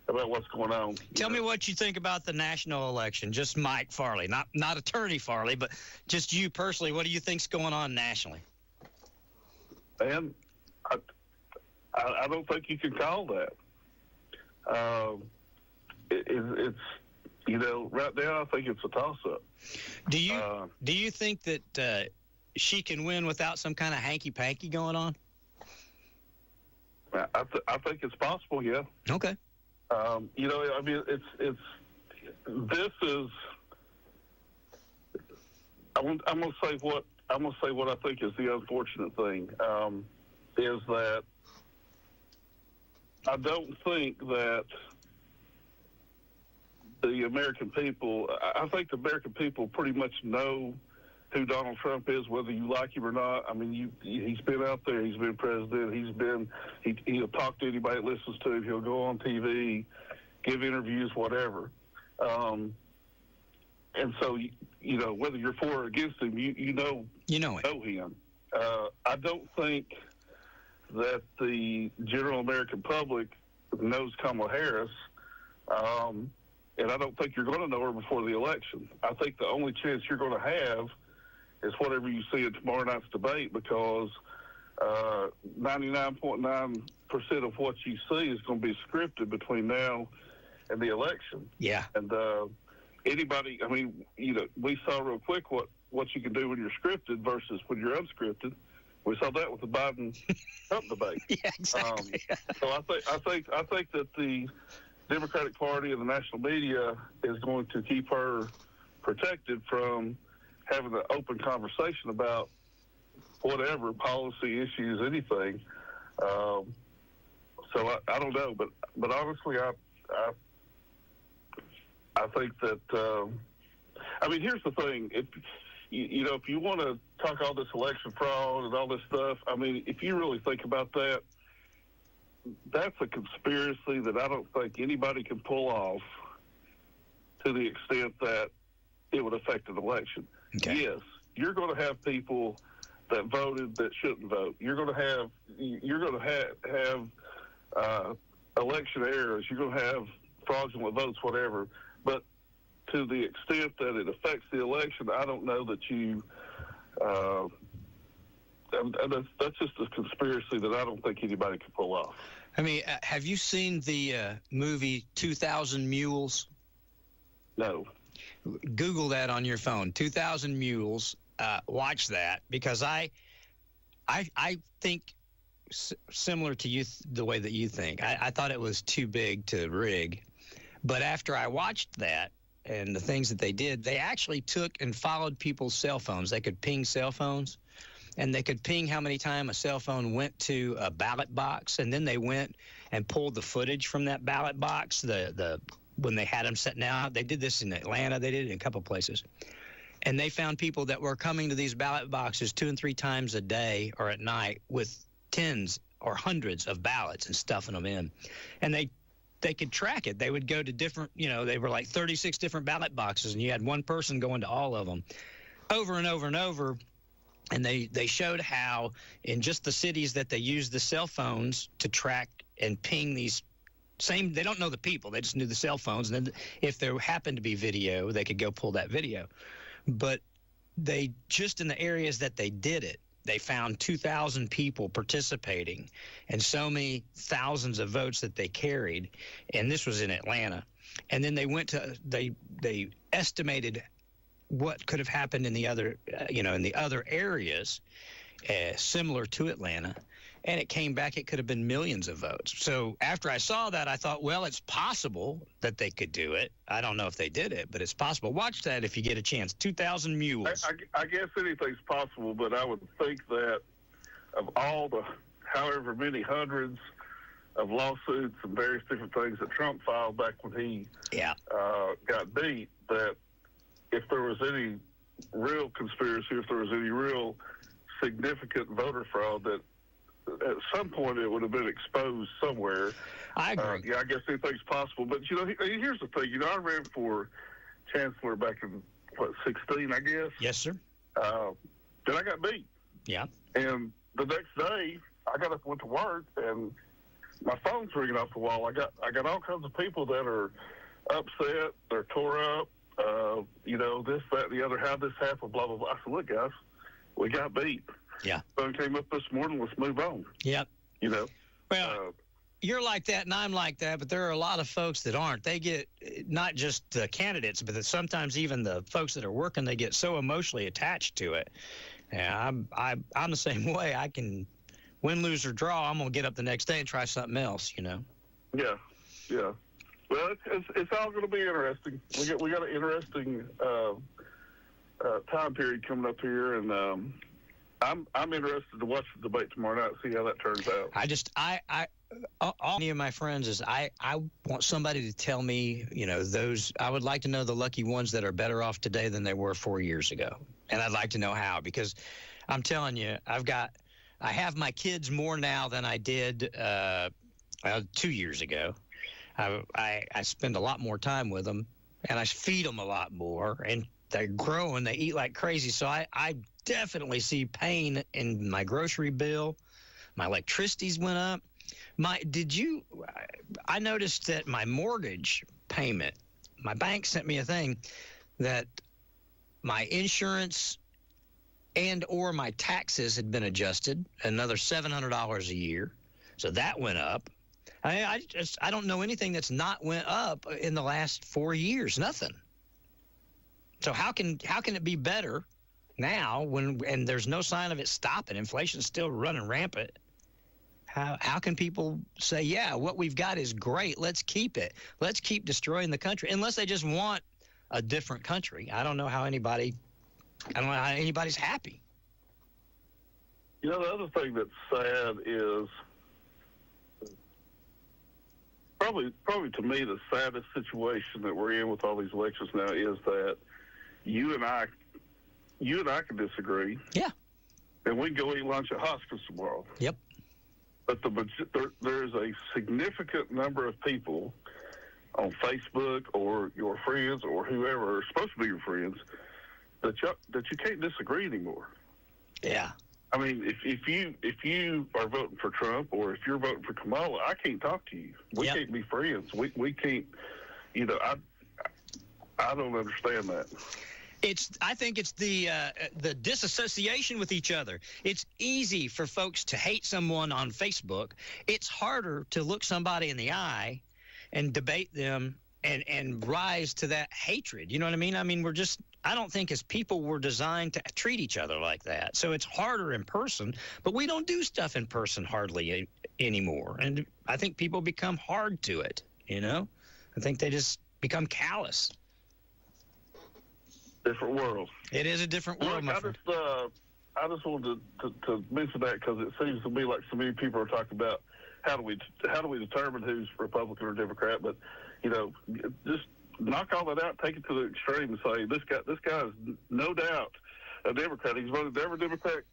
what's going on. Tell me what you think about the national election. Just Mike Farley, not Attorney Farley, but just you personally. What do you think's going on nationally? And I don't think you can call that. It's right now I think it's a toss-up. Do you think that she can win without some kind of hanky-panky going on? I think it's possible, yeah. Okay. I mean, this is. I'm gonna say what I think is the unfortunate thing is that I don't think that the American people. I think the American people pretty much know who Donald Trump is, whether you like him or not. I mean, he's been out there. He's been president. He'll talk to anybody that listens to him. He'll go on TV, give interviews, whatever. And so, whether you're for or against him, you know him. I don't think that the general American public knows Kamala Harris, and I don't think you're going to know her before the election. I think the only chance you're going to have is whatever you see in tomorrow night's debate, because 99.9% of what you see is going to be scripted between now and the election. Yeah. And anybody, I mean, we saw real quick what you can do when you're scripted versus when you're unscripted. We saw that with the Biden-Trump debate. Yeah, exactly. So I think that the Democratic Party and the national media is going to keep her protected from having an open conversation about whatever policy issues, anything. So I don't know, but honestly, I think that I mean, here's the thing: if you want to talk all this election fraud and all this stuff, I mean, if you really think about that, that's a conspiracy that I don't think anybody can pull off to the extent that it would affect an election. Okay. Yes, you're going to have people that voted that shouldn't vote. You're going to have election errors. You're going to have fraudulent votes, whatever. But to the extent that it affects the election, I don't know that you. That's just a conspiracy that I don't think anybody can pull off. I mean, have you seen the movie 2,000 Mules? No. Google that on your phone. 2,000 Mules. Watch that, because I think similar to you, the way that you think. I thought it was too big to rig, but after I watched that and the things that they did, they actually took and followed people's cell phones. They could ping cell phones, and they could ping how many times a cell phone went to a ballot box, and then they went and pulled the footage from that ballot box. When they had them sitting out, they did this in Atlanta. They did it in a couple places. And they found people that were coming to these ballot boxes 2 and 3 times a day or at night with tens or hundreds of ballots and stuffing them in. And they could track it. They would go to different, they were like 36 different ballot boxes, and you had one person going to all of them over and over and over. And they showed how in just the cities that they used the cell phones to track and ping these they don't know the people. They just knew the cell phones. And then if there happened to be video, they could go pull that video. But they just in the areas that they did it, they found 2,000 people participating and so many thousands of votes that they carried, and this was in Atlanta. And then they went to they estimated what could have happened in the other in the other areas similar to Atlanta, and it came back it could have been millions of votes. So after I saw that, I thought, well, it's possible that they could do it. I don't know if they did it, but it's possible. Watch that if you get a chance. 2,000 mules. I guess anything's possible, but I would think that of all the however many hundreds of lawsuits and various different things that Trump filed back when he got beat, that if there was any real conspiracy, if there was any real significant voter fraud, that at some point it would have been exposed somewhere. I agree. I guess anything's possible. But, here's the thing. I ran for chancellor back in, 16, I guess? Yes, sir. Then I got beat. Yeah. And the next day, I got up and went to work, and my phone's ringing off the wall. I got all kinds of people that are upset. They're tore up. This, that, and the other. How this happened? Blah blah blah. I said, look, guys, we got beat. Yeah. Phone came up this morning. Let's move on. Yep. Well, you're like that, and I'm like that, but there are a lot of folks that aren't. They get not just the candidates, but sometimes even the folks that are working. They get so emotionally attached to it. Yeah, I'm the same way. I can win, lose, or draw. I'm gonna get up the next day and try something else. Yeah. Well, it's all going to be interesting. We got an interesting time period coming up here, and I'm interested to watch the debate tomorrow night, see how that turns out. All of my friends is I want somebody to tell me, I would like to know the lucky ones that are better off today than they were 4 years ago, and I'd like to know how, because I'm telling you, I have my kids more now than I did 2 years ago. I spend a lot more time with them, and I feed them a lot more, and they grow and they eat like crazy. So I definitely see pain in my grocery bill. My electricity's went up. I noticed that my mortgage payment, my bank sent me a thing that my insurance and or my taxes had been adjusted, another $700 a year. So that went up. I don't know anything that's not went up in the last 4 years. Nothing. So how can it be better now and there's no sign of it stopping? Inflation's still running rampant. How can people say, yeah, what we've got is great, let's keep it. Let's keep destroying the country, unless they just want a different country. I don't know how anybody's happy. The other thing that's sad is probably to me the saddest situation that we're in with all these elections now is that you and I can disagree. Yeah. And we can go eat lunch at hospice tomorrow. Yep. But there's a significant number of people on Facebook or your friends or whoever are supposed to be your friends that you can't disagree anymore. Yeah. I mean, if you are voting for Trump or if you're voting for Kamala, I can't talk to you. We can't be friends. We can't. I don't understand that. I think it's the disassociation with each other. It's easy for folks to hate someone on Facebook. It's harder to look somebody in the eye and debate them and rise to that hatred. You know what I mean? I mean, I don't think as people we're designed to treat each other like that. So it's harder in person, but we don't do stuff in person hardly anymore. And I think people become hard to it, I think they just become callous. Different world. It is a different world, my friend. I just wanted to mention that because it seems to me like so many people are talking about how do we determine who's Republican or Democrat, but just knock all that out, take it to the extreme, and say this guy is no doubt a Democrat. He's voted every Democrat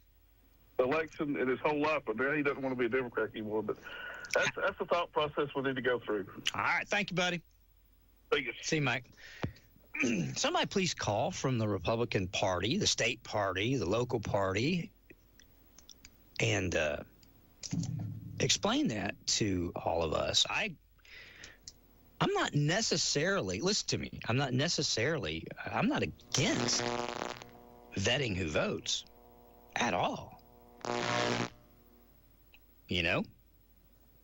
election in his whole life, but now he doesn't want to be a Democrat anymore. But that's the thought process we need to go through. All right, thank you, buddy. Thank you. See you, Mike. Somebody please call from the Republican Party, the state party, the local party, and explain that to all of us. I'm not necessarily, listen to me, I'm not against vetting who votes at all. You know,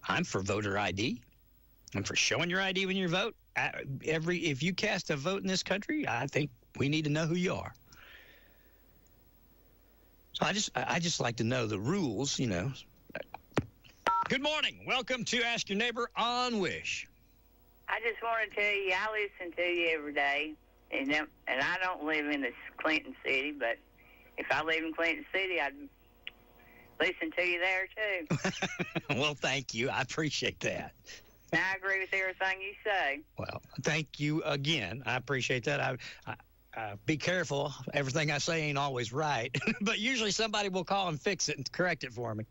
I'm for voter ID. I'm for showing your ID when you vote. If you cast a vote in this country, I think we need to know who you are. So I just like to know the rules, you know. Good morning. Welcome to Ask Your Neighbor on WYSH. I just want to tell you, I listen to you every day, and I don't live in this Clinton City, but if I live in Clinton City, I'd listen to you there, too. Well, thank you. I appreciate that. I agree with everything you say. Well, thank you again. I appreciate that. Be careful. Everything I say ain't always right, but usually somebody will call and fix it and correct it for me.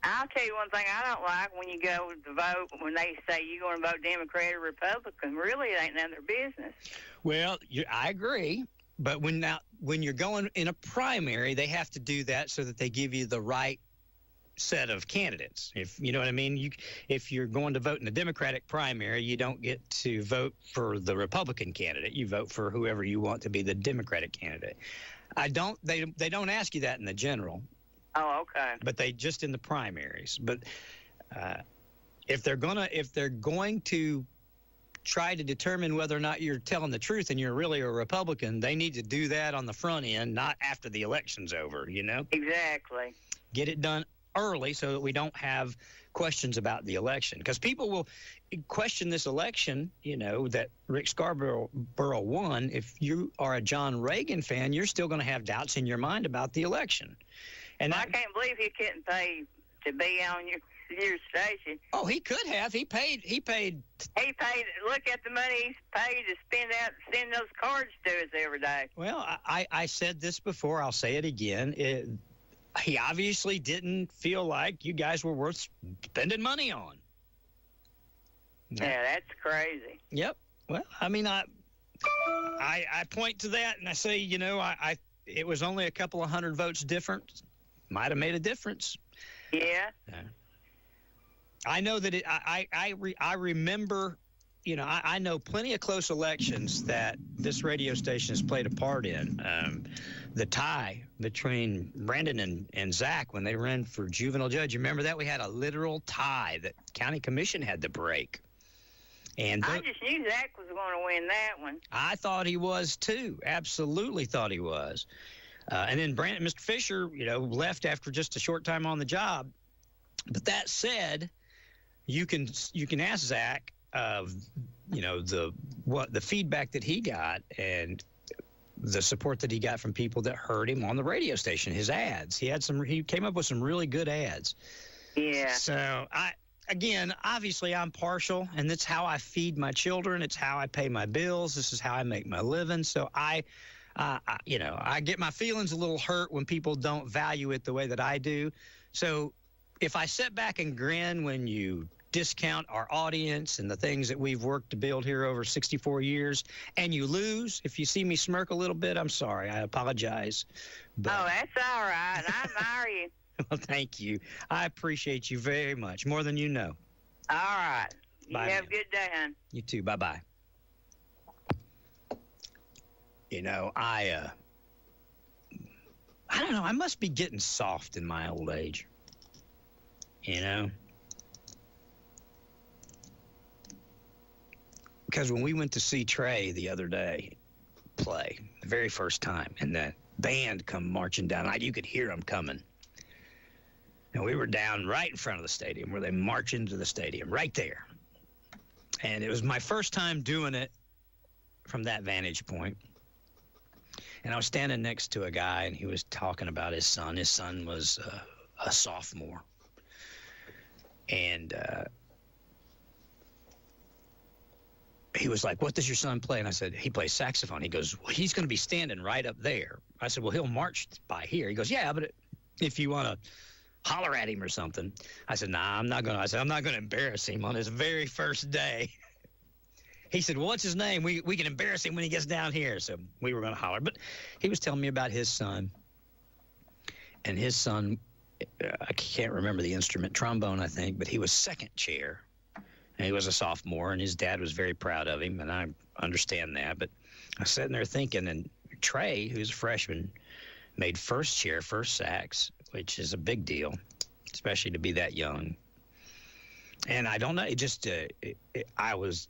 I'll tell you one thing I don't like when you go to vote, when they say you're going to vote Democrat or Republican. Really, it ain't none of their business. Well, I agree. But when you're going in a primary, they have to do that so that they give you the right set of candidates. If you know what I mean, if you're going to vote in the Democratic primary, you don't get to vote for the Republican candidate. You vote for whoever you want to be the Democratic candidate. They don't ask you that in the general. Oh, okay. But they just in the primaries. But if they're going to try to determine whether or not you're telling the truth and you're really a Republican, they need to do that on the front end, not after the election's over, you know? Exactly. Get it done early so that we don't have questions about the election. Because people will question this election, you know, that Rick Scarborough won. If you are a John Reagan fan, you're still going to have doubts in your mind about the election. And I can't believe he couldn't pay to be on your station. Oh, he could have. He paid. Look at the money he's paid to send those cards to us every day. Well, I said this before. I'll say it again. He obviously didn't feel like you guys were worth spending money on. Yeah, that's crazy. Yep. Well, I mean, I point to that and I say, you know, it was only a couple of hundred votes different. Might have made a difference. Yeah. I know that I remember, you know, I know plenty of close elections that this radio station has played a part in. The tie between Brandon and Zach when they ran for juvenile judge. You remember that? We had a literal tie that county commission had to break. And I just knew Zach was going to win that one. I thought he was too. Absolutely thought he was. And then Mr. Fisher, you know, left after just a short time on the job. But that said, you can ask Zach of, you know, the feedback that he got and the support that he got from people that heard him on the radio station. His ads, he came up with some really good ads. Yeah. So Again, obviously I'm partial, and that's how I feed my children. It's how I pay my bills. This is how I make my living. So I get my feelings a little hurt when people don't value it the way that I do. So if I sit back and grin when you discount our audience and the things that we've worked to build here over 64 years, and you lose, if you see me smirk a little bit, I'm sorry. I apologize. But... Oh, that's all right. I admire you. Well, thank you. I appreciate you very much, more than you know. All right. Bye, you have a good day, hon. You too. Bye-bye. You know, I don't know. I must be getting soft in my old age. You know? Because when we went to see Trey the other day play, the very first time, and the band come marching down, you could hear them coming. And we were down right in front of the stadium where they march into the stadium, right there. And it was my first time doing it from that vantage point. And I was standing next to a guy, and he was talking about his son. His son was a sophomore. And he was like, "What does your son play?" And I said, "He plays saxophone." He goes, "Well, he's going to be standing right up there." I said, "Well, he'll march by here." He goes, "Yeah, but if you want to holler at him or something." I said, "Nah, I'm not going to." I said, "I'm not going to embarrass him on his very first day." He said, "Well, what's his name? We can embarrass him when he gets down here." So we were going to holler. But he was telling me about his son. And his son, I can't remember the instrument, trombone, I think, but he was second chair. And he was a sophomore, and his dad was very proud of him, and I understand that. But I was sitting there thinking, and Trey, who's a freshman, made first chair, first sax, which is a big deal, especially to be that young. And I don't know, it just, I was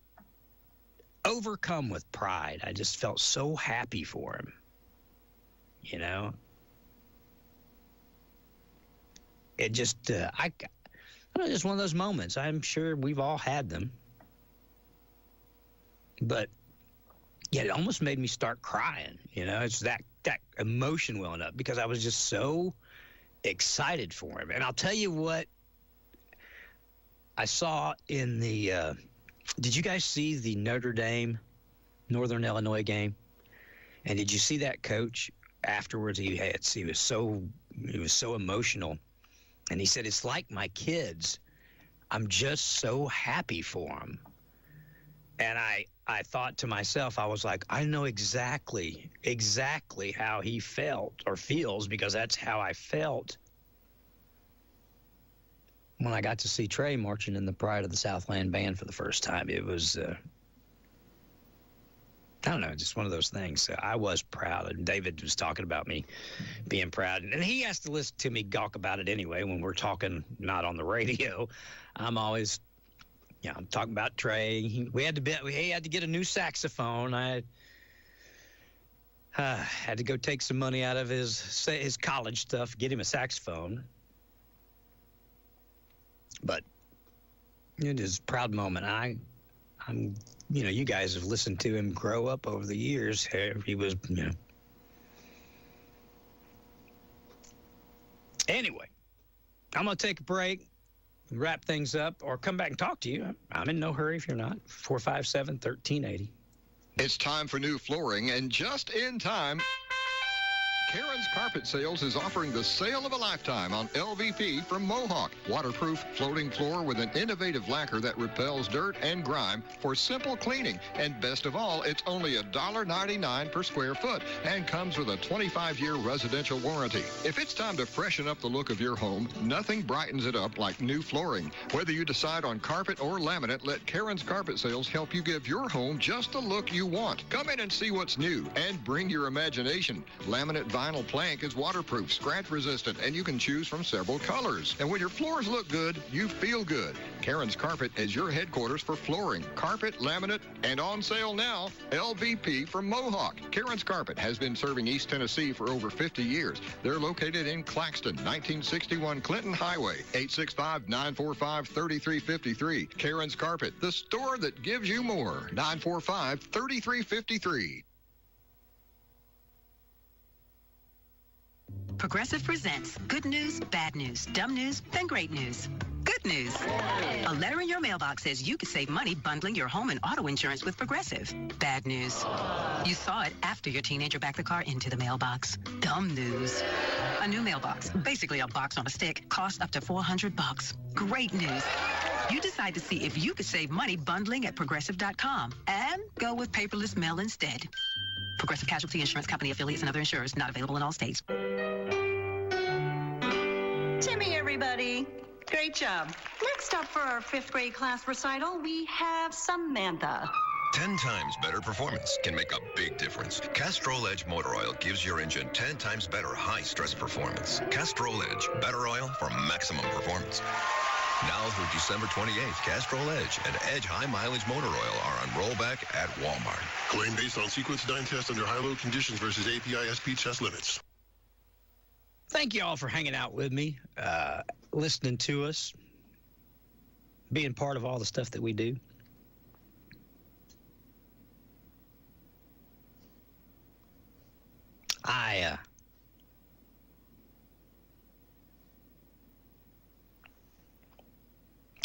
overcome with pride. I just felt so happy for him, you know? It just, I don't know, just one of those moments. I'm sure we've all had them. But, yeah, it almost made me start crying, you know? It's that emotion welling up because I was just so excited for him. And I'll tell you what I saw in the did you guys see the Notre Dame Northern Illinois game? And did you see that coach afterwards? He was so emotional, and he said, "It's like my kids. I'm just so happy for them." And I thought to myself, I was like, I know exactly how he felt or feels, because that's how I felt when I got to see Trey marching in the Pride of the Southland Band for the first time. It was, I don't know, just one of those things. I was proud, and David was talking about me being proud. And he has to listen to me gawk about it anyway when we're talking not on the radio. I'm always, you know, I'm talking about Trey. He had to get a new saxophone. I had to go take some money out of his college stuff, get him a saxophone. But it is a proud moment. I'm, you know, you guys have listened to him grow up over the years. He was, you know. Anyway, I'm going to take a break, wrap things up, or come back and talk to you. I'm in no hurry if you're not. 457-1380. It's time for new flooring, and just in time, Karen's Carpet Sales is offering the sale of a lifetime on LVP from Mohawk. Waterproof floating floor with an innovative lacquer that repels dirt and grime for simple cleaning. And best of all, it's only $1.99 per square foot and comes with a 25-year residential warranty. If it's time to freshen up the look of your home, nothing brightens it up like new flooring. Whether you decide on carpet or laminate, let Karen's Carpet Sales help you give your home just the look you want. Come in and see what's new and bring your imagination. Laminate vinyl plank is waterproof, scratch resistant, and you can choose from several colors. And when your floors look good, you feel good. Karen's Carpet is your headquarters for flooring, carpet, laminate, and on sale now, LVP from Mohawk. Karen's Carpet has been serving East Tennessee for over 50 years. They're located in Claxton, 1961 Clinton Highway, 865-945-3353. Karen's Carpet, the store that gives you more. 945-3353. Progressive presents good news, bad news, dumb news, then great news. Good news. A letter in your mailbox says you could save money bundling your home and auto insurance with Progressive. Bad news. You saw it after your teenager backed the car into the mailbox. Dumb news. A new mailbox, basically a box on a stick, costs up to $400. Great news. You decide to see if you could save money bundling at Progressive.com and go with paperless mail instead. Progressive Casualty Insurance Company, affiliates, and other insurers not available in all states. Timmy, everybody. Great job. Next up for our 5th grade class recital, we have Samantha. 10 times better performance can make a big difference. Castrol Edge Motor Oil gives your engine 10 times better high-stress performance. Castrol Edge, better oil for maximum performance. Now through December 28th, Castrol Edge and Edge High Mileage Motor Oil are on rollback at Walmart. Claim based on sequence dyne test under high-load conditions versus API SP test limits. Thank you all for hanging out with me, listening to us, being part of all the stuff that we do.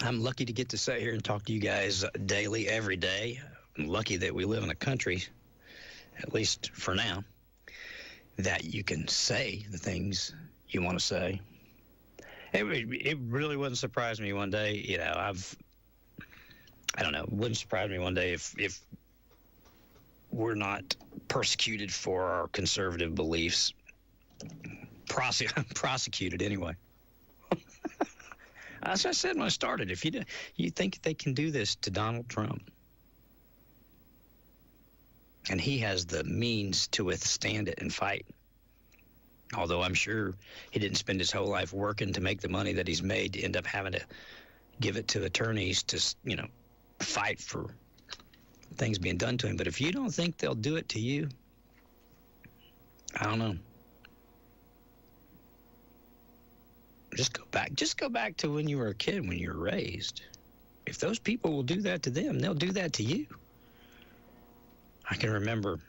I'm lucky to get to sit here and talk to you guys daily, every day. I'm lucky that we live in a country, at least for now, that you can say the things you want to say. It really wouldn't surprise me one day, you know, I don't know, it wouldn't surprise me one day if we're not persecuted for our conservative beliefs. Prosecuted anyway. As I said when I started, if you think they can do this to Donald Trump, and he has the means to withstand it and fight, Although I'm sure he didn't spend his whole life working to make the money that he's made to end up having to give it to attorneys to, fight for things being done to him. But if you don't think they'll do it to you, I don't know. Just go back to when you were a kid, when you were raised. If those people will do that to them, they'll do that to you. I can remember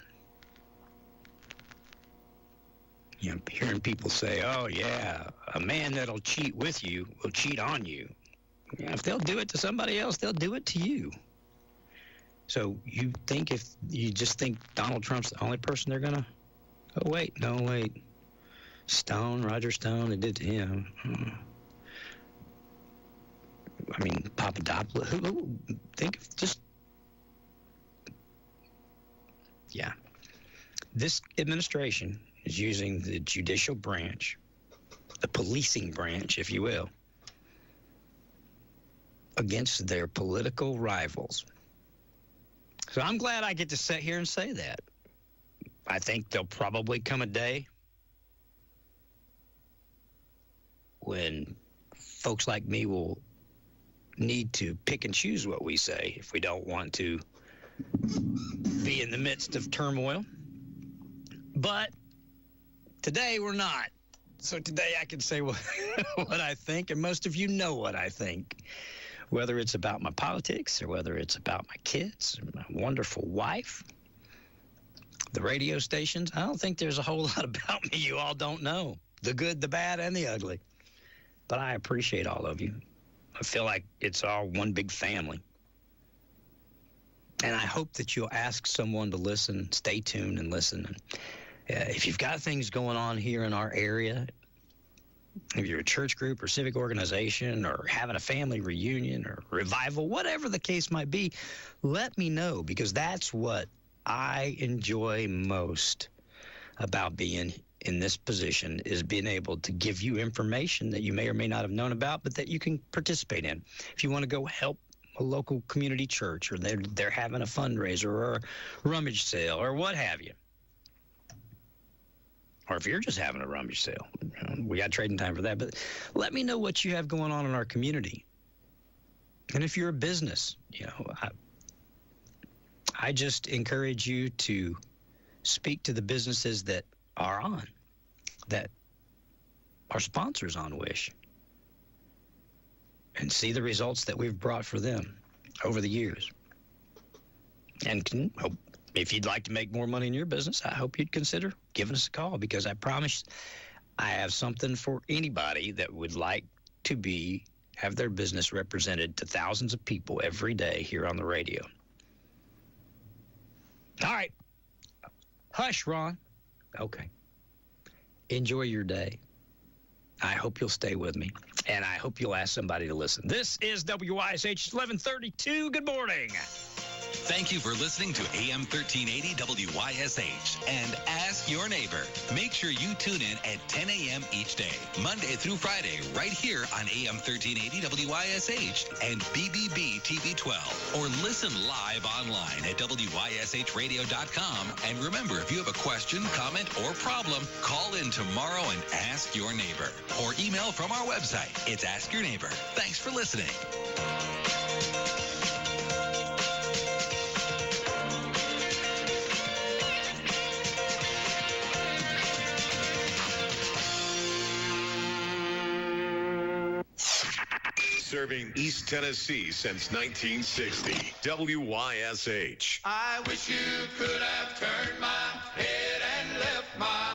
hearing people say, oh, yeah, a man that'll cheat with you will cheat on you. Yeah, if they'll do it to somebody else, they'll do it to you. So you just think Donald Trump's the only person they're going to, wait. Roger Stone, they did to him. I mean, Papadopoulos, This administration is using the judicial branch, the policing branch, if you will, against their political rivals. So I'm glad I get to sit here and say that. I think there'll probably come a day when folks like me will need to pick and choose what we say if we don't want to be in the midst of turmoil. But today we're not. So today I can say what I think, and most of you know what I think. Whether it's about my politics or whether it's about my kids or my wonderful wife, the radio stations, I don't think there's a whole lot about me you all don't know. The good, the bad, and the ugly. But I appreciate all of you. I feel like it's all one big family. And I hope that you'll ask someone to listen, stay tuned and listen. If you've got things going on here in our area, if you're a church group or civic organization or having a family reunion or revival, whatever the case might be, let me know, because that's what I enjoy most about being in this position, is being able to give you information that you may or may not have known about, but that you can participate in. If you want to go help a local community church, or they're having a fundraiser or a rummage sale or what have you, or if you're just having a rummage sale, we got trading time for that. But let me know what you have going on in our community. And if you're a business, I just encourage you to speak to the businesses that are sponsors on WYSH, and see the results that we've brought for them over the years. And if you'd like to make more money in your business, I hope you'd consider giving us a call, because I promise I have something for anybody that would like to have their business represented to thousands of people every day here on the radio. All right. Hush, Ron. Okay. Enjoy your day. I hope you'll stay with me, and I hope you'll ask somebody to listen. This is WYSH 1132. Good morning. Thank you for listening to AM 1380 WYSH and Ask Your Neighbor. Make sure you tune in at 10 a.m. each day, Monday through Friday, right here on AM 1380 WYSH and BBB TV 12. Or listen live online at WYSHradio.com. And remember, if you have a question, comment, or problem, call in tomorrow and ask your neighbor. Or email from our website. It's Ask Your Neighbor. Thanks for listening. Serving East Tennessee since 1960. WYSH. I wish you could have turned my head and left my